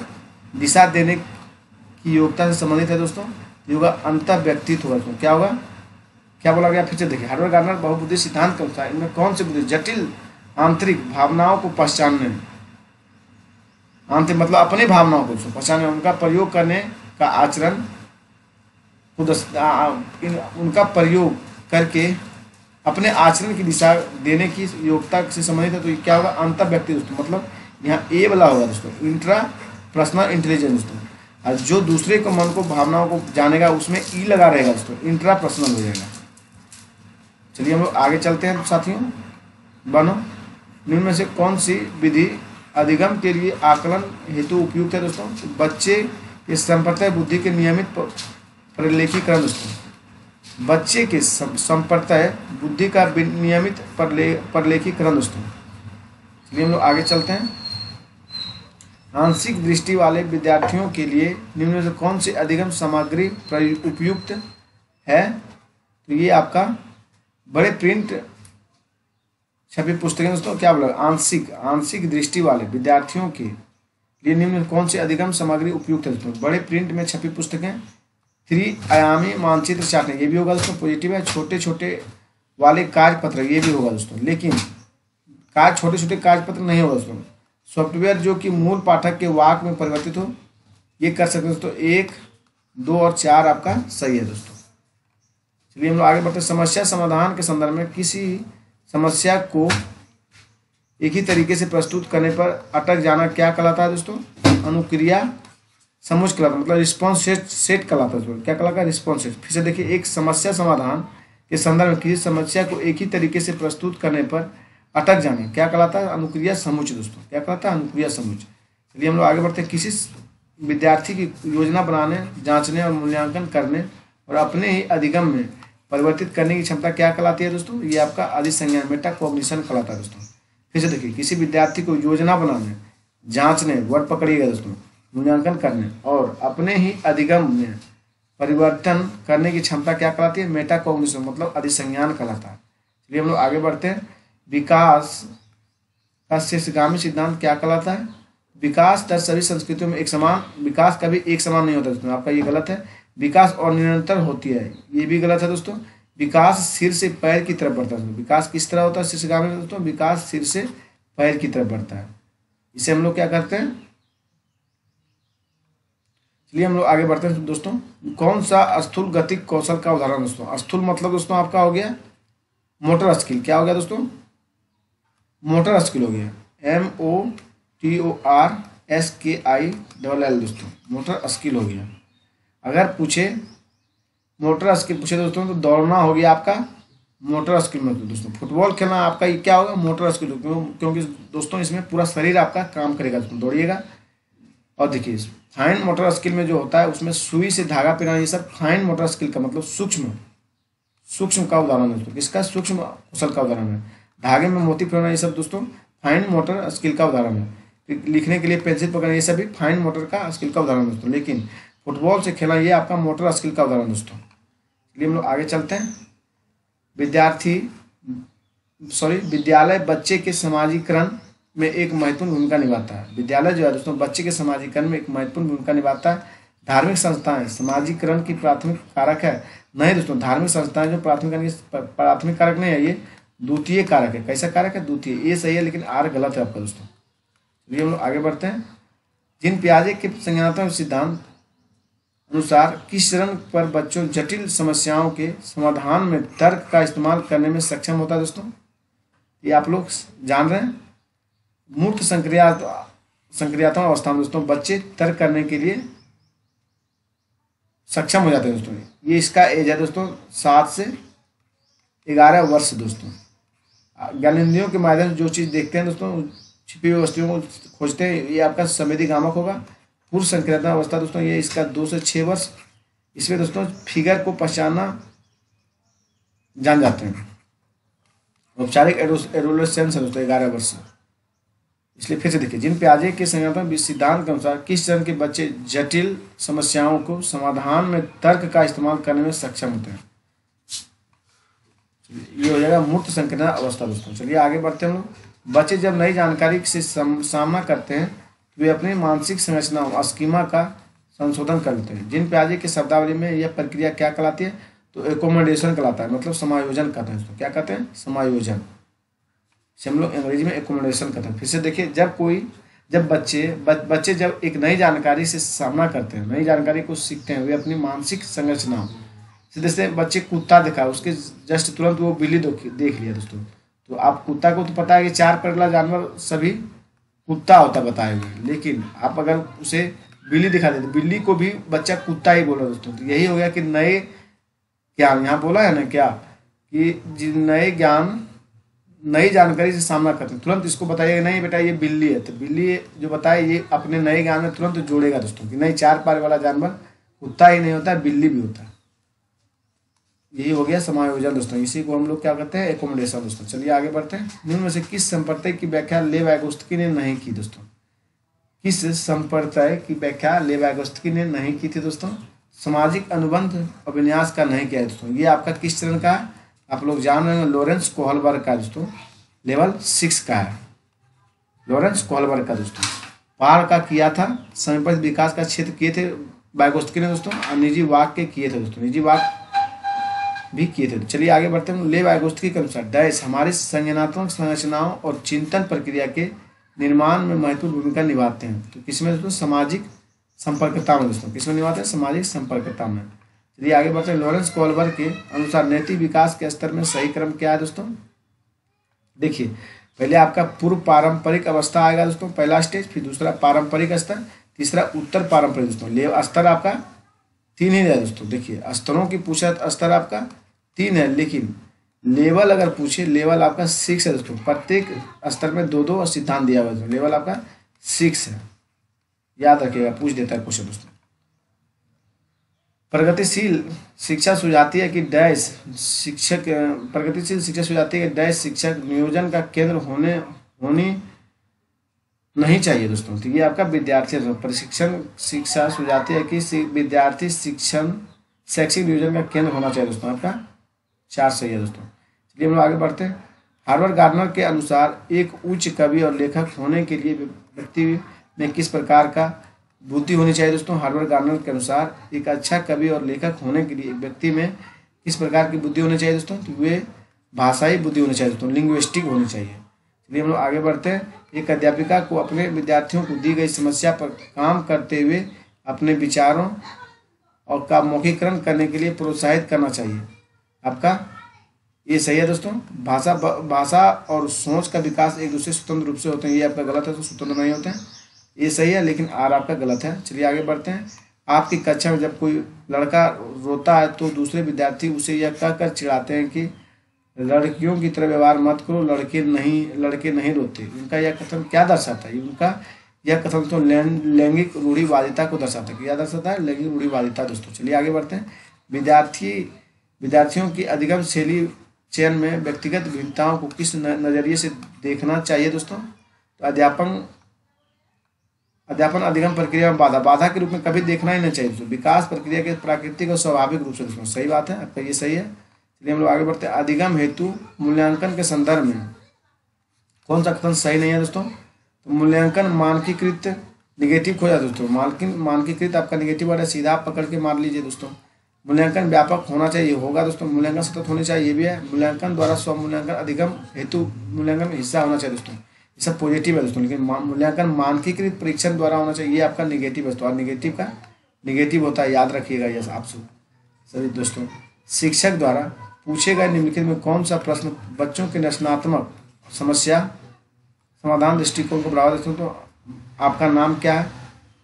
दिशा देने की योग्यता से संबंधित है दोस्तों? ये होगा अंतः व्यक्तित्व होगा दोस्तों। क्या होगा? क्या बोला गया? फिर से देखिए, हार्वर्ड गार्डनर बहुबुद्धि सिद्धांत के अनुसार इनमें कौन सी बुद्धि जटिल आंतरिक भावनाओं को पहचानने, आंतरिक मतलब अपनी भावनाओं को पहचानने, उनका प्रयोग करने का आचरण को उनका प्रयोग करके अपने आचरण की दिशा देने की योग्यता से संबंधित है। तो क्या होगा? अंतर व्यक्ति दोस्तों, मतलब यहाँ ए वाला होगा दोस्तों, इंट्रा पर्सनल इंटेलिजेंस दोस्तों। और जो दूसरे को मन को भावनाओं को जानेगा उसमें ई लगा रहेगा दोस्तों, इंट्रा पर्सनल हो जाएगा। चलिए हम लोग आगे चलते हैं साथियों। बनो निम्न में से कौन सी विधि अधिगम के लिए आकलन हेतु उपयुक्त है दोस्तों? बच्चे के संप्रदाय बुद्धि के नियमित प्रलेखीकरण दोस्तों, बच्चे के संप्रदाय बुद्धि का नियमित प्रलेखीकरण दोस्तों। चलिए हम लोग आगे चलते हैं। आंशिक दृष्टि वाले विद्यार्थियों के लिए निम्न में से कौन सी अधिगम सामग्री उपयुक्त है? तो ये आपका बड़े प्रिंट छपी पुस्तकें दोस्तों। क्या बोला? आंशिक दृष्टि वाले विद्यार्थियों के लिए निम्न में कौन सी अधिगम सामग्री उपयुक्त है दोस्तों? बड़े प्रिंट में छपी पुस्तकें, 3 आयामी मानचित्र चार्ट, ये भी होगा दोस्तों, पॉजिटिव है। छोटे छोटे वाले कार्यपत्र, ये भी होगा दोस्तों, लेकिन छोटे छोटे कार्यपत्र नहीं होगा दोस्तों। सॉफ्टवेयर जो कि मूल पाठक के वाक में परिवर्तित हो, ये कर सकते हैं दोस्तों। 1, 2 और 4 आपका सही है दोस्तों। चलिए हम लोग आगे बढ़ते हैं। समस्या समाधान के संदर्भ में किसी समस्या को एक ही तरीके से प्रस्तुत करने पर अटक जाना क्या कहलाता है दोस्तों? अनुक्रिया समझ कहलाता है, मतलब रिस्पॉन्स सेट कहलाता है दोस्तों। क्या कहलाता है? Response set. फिर से देखिए, एक समस्या समाधान के संदर्भ में किसी समस्या को एक ही तरीके से प्रस्तुत करने पर अटक जाने क्या कहलाता है? अनुक्रिया समुच्चय दोस्तों। क्या कहलाता है? अनुक्रिया समुच्चय। चलिए हम लोग आगे बढ़ते हैं। किसी विद्यार्थी की योजना बनाने, जांचने और मूल्यांकन करने और अपने ही अधिगम में परिवर्तित करने की क्षमता क्या कहलाती है दोस्तों? ये आपका अधिसंज्ञान मेटाकॉग्निशन कहलाता है दोस्तों। फिर से देखिए, किसी विद्यार्थी को योजना बनाने, जांचने, वर्ड पकड़िएगा दोस्तों, मूल्यांकन करने और अपने ही अधिगम में परिवर्तन करने की क्षमता क्या कहलाती है? मेटाकॉग्निशन, मतलब अधिसंज्ञान कहलाता है। चलिए हम लोग आगे बढ़ते हैं। विकास का शीर्षगामी सिद्धांत क्या कहलाता है? विकास दर सभी संस्कृतियों में एक समान, विकास कभी एक समान नहीं होता दोस्तों, आपका ये गलत है। विकास और निरंतर होती है, ये भी गलत है दोस्तों। विकास सिर से पैर की तरफ बढ़ता है। विकास किस तरह होता है शीर्षगामी में दोस्तों? विकास सिर से पैर की तरफ बढ़ता है। इसे हम लोग क्या करते हैं? चलिए हम लोग आगे बढ़ते हैं दोस्तों। कौन सा स्थूल गतिक कौशल का उदाहरण दोस्तों? स्थूल मतलब दोस्तों आपका हो गया मोटर स्किल। क्या हो गया दोस्तों? मोटर स्किल हो गया, MOTORSKILL दोस्तों, मोटर स्किल हो गया। अगर पूछे मोटर स्किल पूछे दोस्तों तो दौड़ना हो गया आपका मोटर स्किल में दोस्तों। फुटबॉल खेलना आपका ये क्या होगा? मोटर स्किल, क्योंकि दोस्तों इसमें पूरा शरीर आपका काम करेगा दोस्तों, दौड़िएगा। और देखिए, फाइन मोटर स्किल में जो होता है उसमें सुई से धागा पिना, ये सब फाइन मोटर स्किल का मतलब सूक्ष्म का उदाहरण है दोस्तों। किसका? सूक्ष्म कौशल का उदाहरण है। धागे में मोती पिरोना, ये सब दोस्तों फाइन मोटर स्किल का उदाहरण है। लिखने के लिए पेंसिल पकड़ना, ये सब भी फाइन मोटर का स्किल का उदाहरण दोस्तों। लेकिन फुटबॉल से खेलना ये आपका मोटर स्किल का उदाहरण दोस्तों। चलिए हम लोग आगे चलते हैं। विद्यालय बच्चे के समाजीकरण में एक महत्वपूर्ण भूमिका निभाता है। विद्यालय जो है दोस्तों बच्चे के समाजीकरण में एक महत्वपूर्ण भूमिका निभाता है। धार्मिक संस्थाएं समाजीकरण की प्राथमिक कारक है? नहीं दोस्तों, धार्मिक संस्थाएं जो प्राथमिक कारक नहीं है, ये द्वितीय कारक है। कैसा कारक है? द्वितीय। ये सही है लेकिन आर गलत है आपका दोस्तों। चलिए हम लोग आगे बढ़ते हैं। जीन पियाजे के संज्ञानात्मक सिद्धांत अनुसार किस चरण पर बच्चों जटिल समस्याओं के समाधान में तर्क का इस्तेमाल करने में सक्षम होता है दोस्तों? ये आप लोग जान रहे हैं। मूर्त संक्रियात्मक अवस्था में दोस्तों बच्चे तर्क करने के लिए सक्षम हो जाते हैं दोस्तों। ये इसका एज है दोस्तों 7 से 11 वर्ष दोस्तों। ज्ञानेंद्रियों के माध्यम से जो चीज़ देखते हैं दोस्तों, छिपी हुई वस्तुओं को खोजते हैं, ये आपका संवेदी गामक होगा। पूर्व संक्रियात्मक अवस्था दोस्तों ये इसका 2 से 6 वर्ष। इसमें दोस्तों फिगर को पहचानना जान जाते हैं। औपचारिक एडोलेसेंस है दोस्तों 11 वर्ष। इसलिए फिर से देखिए, जीन पियाजे के संज्ञानात्मक सिद्धांत के अनुसार किस चरण के बच्चे जटिल समस्याओं को समाधान में तर्क का इस्तेमाल करने में सक्षम होते हैं? ये हो जाएगा मूर्त संक्रियात्मक अवस्था दोस्तों। चलिए आगे बढ़ते हैं हम लोग। बच्चे जब नई जानकारी से सामना करते हैं तो वे अपनी मानसिक संरचना स्कीमा का संशोधन करते हैं। जीन पियाजे के शब्दावली में यह प्रक्रिया क्या कहलाती है? तो एकोमोडेशन कहलाता है, मतलब समायोजन कहते हैं दोस्तों। क्या कहते हैं? समायोजन। से हम लोग अंग्रेजी में एकोमोडेशन करते हैं। फिर से देखिए, जब बच्चे जब एक नई जानकारी से सामना करते हैं, नई जानकारी को सीखते हैं, वे अपनी मानसिक संरचना से, जैसे बच्चे कुत्ता देखा, उसके जस्ट तुरंत वो बिल्ली देख लिया दोस्तों। तो आप कुत्ता को तो पता है कि 4 पैर वाला जानवर सभी कुत्ता होता बताए हुए, लेकिन आप अगर उसे बिल्ली दिखा देते, बिल्ली को भी बच्चा कुत्ता ही बोला दोस्तों। तो यही हो गया कि नए ज्ञान, यहाँ बोला है ना क्या कि नए ज्ञान नई जानकारी से सामना करते हैं, तुरंत इसको बताइएगा नहीं बेटा ये बिल्ली है, तो बिल्ली जो बताए ये अपने नए ज्ञान में तुरंत जोड़ेगा दोस्तों कि नहीं 4 पैर वाला जानवर कुत्ता ही नहीं होता, बिल्ली भी होता है। यही हो गया समायोजन दोस्तों। इसी को हम लोग क्या कहते हैं? एकोमोडेशन दोस्तों। चलिए आगे बढ़ते हैं। निम्न में से किस संप्रदाय की व्याख्या लेव एगोस्की ने नहीं की दोस्तों? किस संप्रदाय की व्याख्या लेव एगोस्की ने नहीं की थी दोस्तों? सामाजिक अनुबंध और विन्यास का नहीं किया है दोस्तों। ये आपका किस चरण का है? आप लोग जान रहे हैं, लॉरेंस कोहलबर्ग का दोस्तों, लेवल 6 का है। लॉरेंस कोहलबर्ग का दोस्तों। पार का किया था, समीपस्थ विकास का क्षेत्र किए थे वाइगोस्की ने दोस्तों, और निजी वाक्य किए थे दोस्तों, निजी वाक्य भी किए थे। चलिए आगे बढ़ते हैं। लेव वाइगोस्की के अनुसार डैश हमारी संज्ञानात्मक संरचनाओं और चिंतन प्रक्रिया के निर्माण में महत्वपूर्ण भूमिका निभाते हैं। तो किसमें दोस्तों? सामाजिक संपर्कता में दोस्तों। किसमें निभाते हैं? सामाजिक संपर्कता में। चलिए आगे बढ़ते हैं। लॉरेंस कोहलबर्ग के अनुसार नैतिक विकास के स्तर में सही क्रम क्या है दोस्तों? देखिए, पहले आपका पूर्व पारंपरिक अवस्था आएगा दोस्तों, पहला स्टेज, फिर दूसरा पारंपरिक स्तर, तीसरा उत्तर पारंपरिक दोस्तों। लेव स्तर आपका 3 ही है दोस्तों। देखिए, स्तरों की पूछा स्तर आपका 3 है, लेकिन लेवल अगर पूछे, लेवल आपका 6 है दोस्तों। प्रत्येक स्तर में 2-2 सिद्धांत दिया हुआ है। लेवल आपका 6 है, याद रखिएगा, पूछ देता है क्वेश्चन दोस्तों। प्रगतिशील शिक्षा सुझाती है कि डैश शिक्षक प्रगतिशील शिक्षा सुझाती है कि डैश शिक्षक नियोजन का केंद्र होनी नहीं चाहिए दोस्तों। तो ये आपका विद्यार्थी प्रशिक्षण शिक्षा सुझाती है कि विद्यार्थी शिक्षण शैक्षिक नियोजन का केंद्र होना चाहिए दोस्तों। आपका 4 सही है दोस्तों। चलिए हम लोग आगे बढ़ते हैं। हार्वर्ड गार्डनर के अनुसार एक उच्च कवि और लेखक होने के लिए व्यक्ति में किस प्रकार का बुद्धि होनी चाहिए दोस्तों? हार्वर्ड गार्डनर के अनुसार एक अच्छा कवि और लेखक होने के लिए एक व्यक्ति में किस प्रकार की बुद्धि होनी चाहिए दोस्तों? तो वे भाषाई बुद्धि होनी चाहिए दोस्तों, लिंग्विस्टिक होनी चाहिए। चलिए हम लोग आगे बढ़ते हैं। एक अध्यापिका को अपने विद्यार्थियों को दी गई समस्या पर काम करते हुए अपने विचारों और का मौखिकरण करने के लिए प्रोत्साहित करना चाहिए। आपका ये सही है दोस्तों। भाषा और सोच का विकास एक दूसरे स्वतंत्र रूप से होते हैं। ये आपका गलत है, तो स्वतंत्र नहीं होते हैं। ये सही है, लेकिन आर आपका गलत है। चलिए आगे बढ़ते हैं। आपकी कक्षा में जब कोई लड़का रोता है तो दूसरे विद्यार्थी उसे यह कहकर चिढ़ाते हैं कि लड़कियों की तरह व्यवहार मत करो, लड़के नहीं रोते। उनका यह कथन क्या दर्शाता है? उनका यह कथन तो लैंगिक रूढ़िवादिता को दर्शाता है। क्या दर्शाता है? लैंगिक रूढ़िवादिता दोस्तों। चलिए आगे बढ़ते हैं। विद्यार्थियों की अधिगम शैली चयन में व्यक्तिगत भिन्नताओं को किस नजरिए से देखना चाहिए दोस्तों? तो अध्यापन अधिगम प्रक्रिया में बाधा के रूप में कभी देखना ही नहीं चाहिए दोस्तों। विकास प्रक्रिया के प्राकृतिक और स्वाभाविक रूप से दोस्तों। सही बात है आपका, ये सही है। चलिए हम लोग आगे बढ़ते हैं। अधिगम हेतु मूल्यांकन के संदर्भ में कौन सा कथन सही नहीं है दोस्तों? तो मूल्यांकन मानकीकृत निगेटिव हो जाए दोस्तों। मानकीकृत आपका निगेटिव वर्ड है, सीधा आप पकड़ के मार लीजिए दोस्तों। मूल्यांकन व्यापक होना चाहिए, होगा दोस्तों। मूल्यांकन सतत होनी चाहिए, ये भी है। मूल्यांकन द्वारा स्व मूल्यांकन अधिगम हेतु मूल्यांकन में हिस्सा होना चाहिए दोस्तों, ये सब पॉजिटिव है दोस्तों। लेकिन मूल्यांकन मानकीकृत परीक्षण द्वारा होना चाहिए, ये आपका निगेटिव है दोस्तों। और निगेटिव का निगेटिव होता है, याद रखिएगा ये आप सभी दोस्तों। शिक्षक द्वारा पूछे गए निम्नलिखित में कौन सा प्रश्न बच्चों के रचनात्मक समस्या समाधान दृष्टिकोण को बढ़ावा देते हैं? तो आपका नाम क्या है,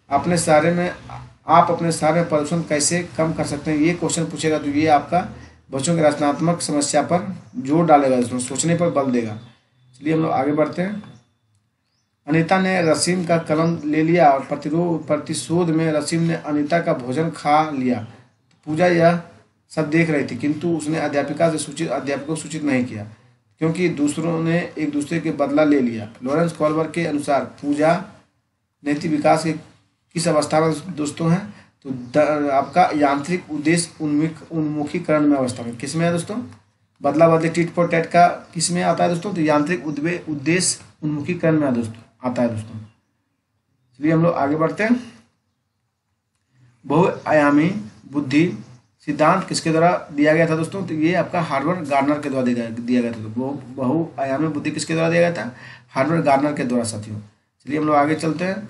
अपने शहर में प्रदूषण कैसे कम कर सकते हैं, ये क्वेश्चन पूछेगा। तो ये आपका बच्चों की रचनात्मक समस्या पर जोर डालेगा दोस्तों, सोचने पर बल देगा। चलिए हम लोग आगे बढ़ते हैं। अनीता ने रसीम का कलम ले लिया और प्रतिशोध में रसीम ने अनीता का भोजन खा लिया। पूजा यह सब देख रही थी, किंतु उसने अध्यापकों को सूचित नहीं किया, क्योंकि दूसरों ने एक दूसरे के बदला ले लिया। लॉरेंस कॉल्बर के अनुसार पूजा नैतिक विकास के किस अवस्था में दोस्तों है? तो आपका यांत्रिक उद्देश्य उन्मुखीकरण में अवस्था में। किस में है दोस्तों? बदला बदले टिट फॉर टैट का किस में आता है दोस्तों? तो यांत्रिक उद्देश्य उन्मुखीकरण में दोस्तों आता है दोस्तों। चलिए हम लोग आगे बढ़ते हैं। बहुआयामी बुद्धि सिद्धांत किसके द्वारा दिया गया था दोस्तों? तो ये आपका हार्वर्ड गार्डनर के द्वारा दिया गया था। तो बहुआयामी बुद्धि किसके द्वारा दिया गया था? हार्वर्ड गार्डनर के द्वारा साथियों। चलिए हम लोग आगे चलते हैं।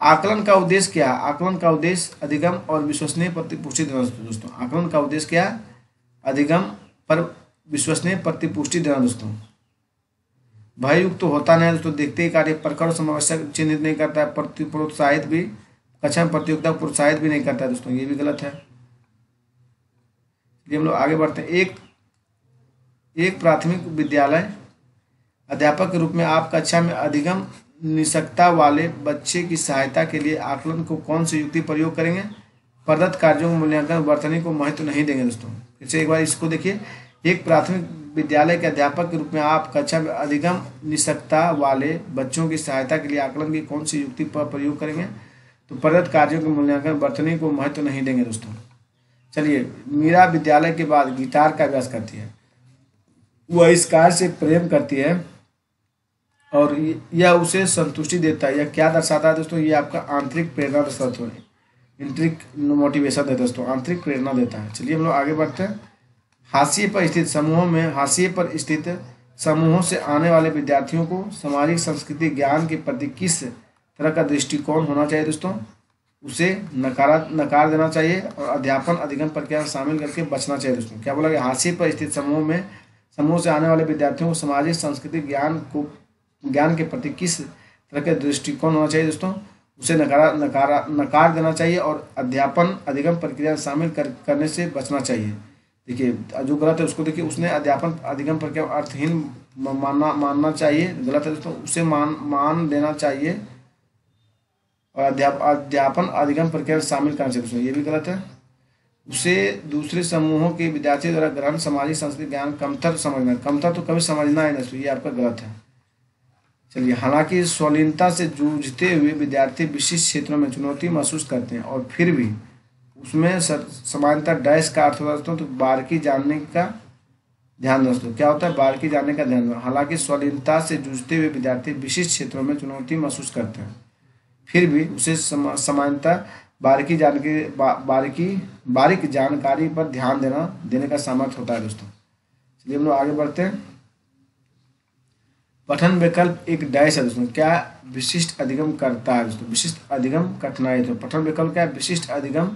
आकलन का उद्देश्य क्या है? आकलन का उद्देश्य अधिगम और विश्वसनीय प्रतिपुष्टि देना दोस्तों। आकलन का उद्देश्य क्या है? अधिगम पर विश्वसनीय प्रतिपुष्टि देना दोस्तों। भययुक्त तो होता नहीं दोस्तों, देखते ही कार्य प्रखर समस्या चिन्हित नहीं करता है, प्रोत्साहित भी कक्षा में प्रतियोगिता प्रोत्साहित भी नहीं करता है दोस्तों, ये भी गलत है। हम लोग आगे बढ़ते हैं। एक प्राथमिक विद्यालय अध्यापक के रूप में आप कक्षा में अधिगम निषकता वाले बच्चे की सहायता के लिए आकलन को कौन सी युक्ति प्रयोग करेंगे? प्रदत्त कार्यों को मूल्यांकन वर्तनी को महत्व नहीं देंगे दोस्तों। फिर से एक बार इसको देखिए। एक प्राथमिक विद्यालय के अध्यापक के रूप में आप कक्षा में अधिगम निषकता वाले बच्चों की सहायता के लिए आकलन की कौन सी युक्ति पर प्रयोग करेंगे? तो प्रदत्त कार्यों के मूल्यांकन वर्तनी को महत्व नहीं देंगे दोस्तों। चलिए, मीरा विद्यालय के बाद गिटार का अभ्यास करती है, वह इस कार्य से प्रेम करती है और यह उसे संतुष्टि देता है। यह क्या दर्शाता है दोस्तों? ये आपका आंतरिक प्रेरणा दर्शाता है, इंट्रिक मोटिवेशन है दोस्तों, आंतरिक प्रेरणा देता है। चलिए हम लोग आगे बढ़ते हैं। हाशिए पर स्थित समूहों से आने वाले विद्यार्थियों को सामाजिक संस्कृति ज्ञान के प्रति किस तरह का दृष्टिकोण होना चाहिए दोस्तों? उसे नकार देना चाहिए और अध्यापन अधिगम प्रक्रिया शामिल करके बचना चाहिए दोस्तों। क्या बोला गया? हाशिए पर स्थित समूह से आने वाले विद्यार्थियों को सामाजिक सांस्कृतिक ज्ञान के प्रति किस तरह का दृष्टिकोण होना चाहिए दोस्तों? उसे नकार देना चाहिए और अध्यापन अधिगम प्रक्रिया शामिल करने से बचना चाहिए। देखिए, जो गलत है उसको देखिए। उसने अध्यापन अधिगम प्रक्रिया अर्थहीन मानना चाहिए, गलत है दोस्तों। उसे मान देना चाहिए और अध्यापन अधिगम प्रक्रिया में शामिल करना चाहिए दोस्तों, ये भी गलत है। उसे दूसरे समूहों के विद्यार्थियों द्वारा ग्रहण सामाजिक सांस्कृतिक ज्ञान कमतर तो कभी समझना है दोस्तों, ये आपका गलत है। चलिए, हालांकि स्वलीनता से जूझते हुए विद्यार्थी विशिष्ट क्षेत्रों में चुनौती महसूस करते हैं और फिर भी उसमें समानता डैश का अर्थ होता है दोस्तों। तो बारीकी जानने का ध्यान दोस्तों, क्या होता है? बारीकी जानने का ध्यान। हालांकि स्वलीनता से जूझते हुए विद्यार्थी विशिष्ट क्षेत्रों में चुनौती महसूस करते हैं, फिर भी उसे समानता बारीक जानकारी पर ध्यान देने का सामर्थ्य होता है दोस्तों। चलिए हम लोग आगे बढ़ते हैं। पठन विकल्प एक डैश है दोस्तों, क्या विशिष्ट अधिगम करता है दोस्तों? विशिष्ट अधिगम कठिनाई। तो पठन विकल्प क्या है? विशिष्ट अधिगम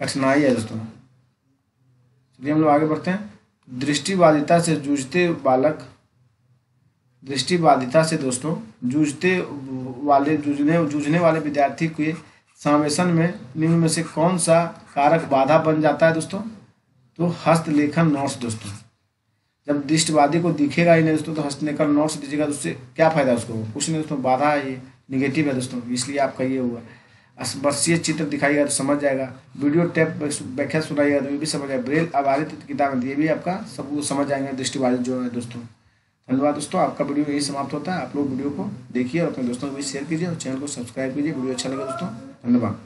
कठिनाई है दोस्तों। चलिए हम लोग आगे बढ़ते हैं। दृष्टिबाधिता से जूझने वाले विद्यार्थी के समावेशन में निम्न में से कौन सा कारक बाधा बन जाता है दोस्तों? तो हस्तलेखन नोट्स दोस्तों। जब दृष्टिबाधी को दिखेगा ही नहीं दोस्तों, तो हस्तलेखन नोट्स दीजिएगा तो उससे क्या फायदा उसको? कुछ नहीं दोस्तों, बाधा है, ये निगेटिव है दोस्तों, इसलिए आपका ये हुआ। स्पर्शीय चित्र दिखाइएगा तो समझ जाएगा, वीडियो टेप व्याख्या सुनाइएगा तो ये भी समझ जाएगा, ब्रेल आधारित किताब ये भी आपका सब कुछ समझ जाएंगे दृष्टिबाधित जो है दोस्तों। धन्यवाद दोस्तों, आपका वीडियो यही समाप्त होता है। आप लोग वीडियो को देखिए और अपने दोस्तों को भी शेयर कीजिए और चैनल को सब्सक्राइब कीजिए। वीडियो अच्छा लगा दोस्तों, धन्यवाद।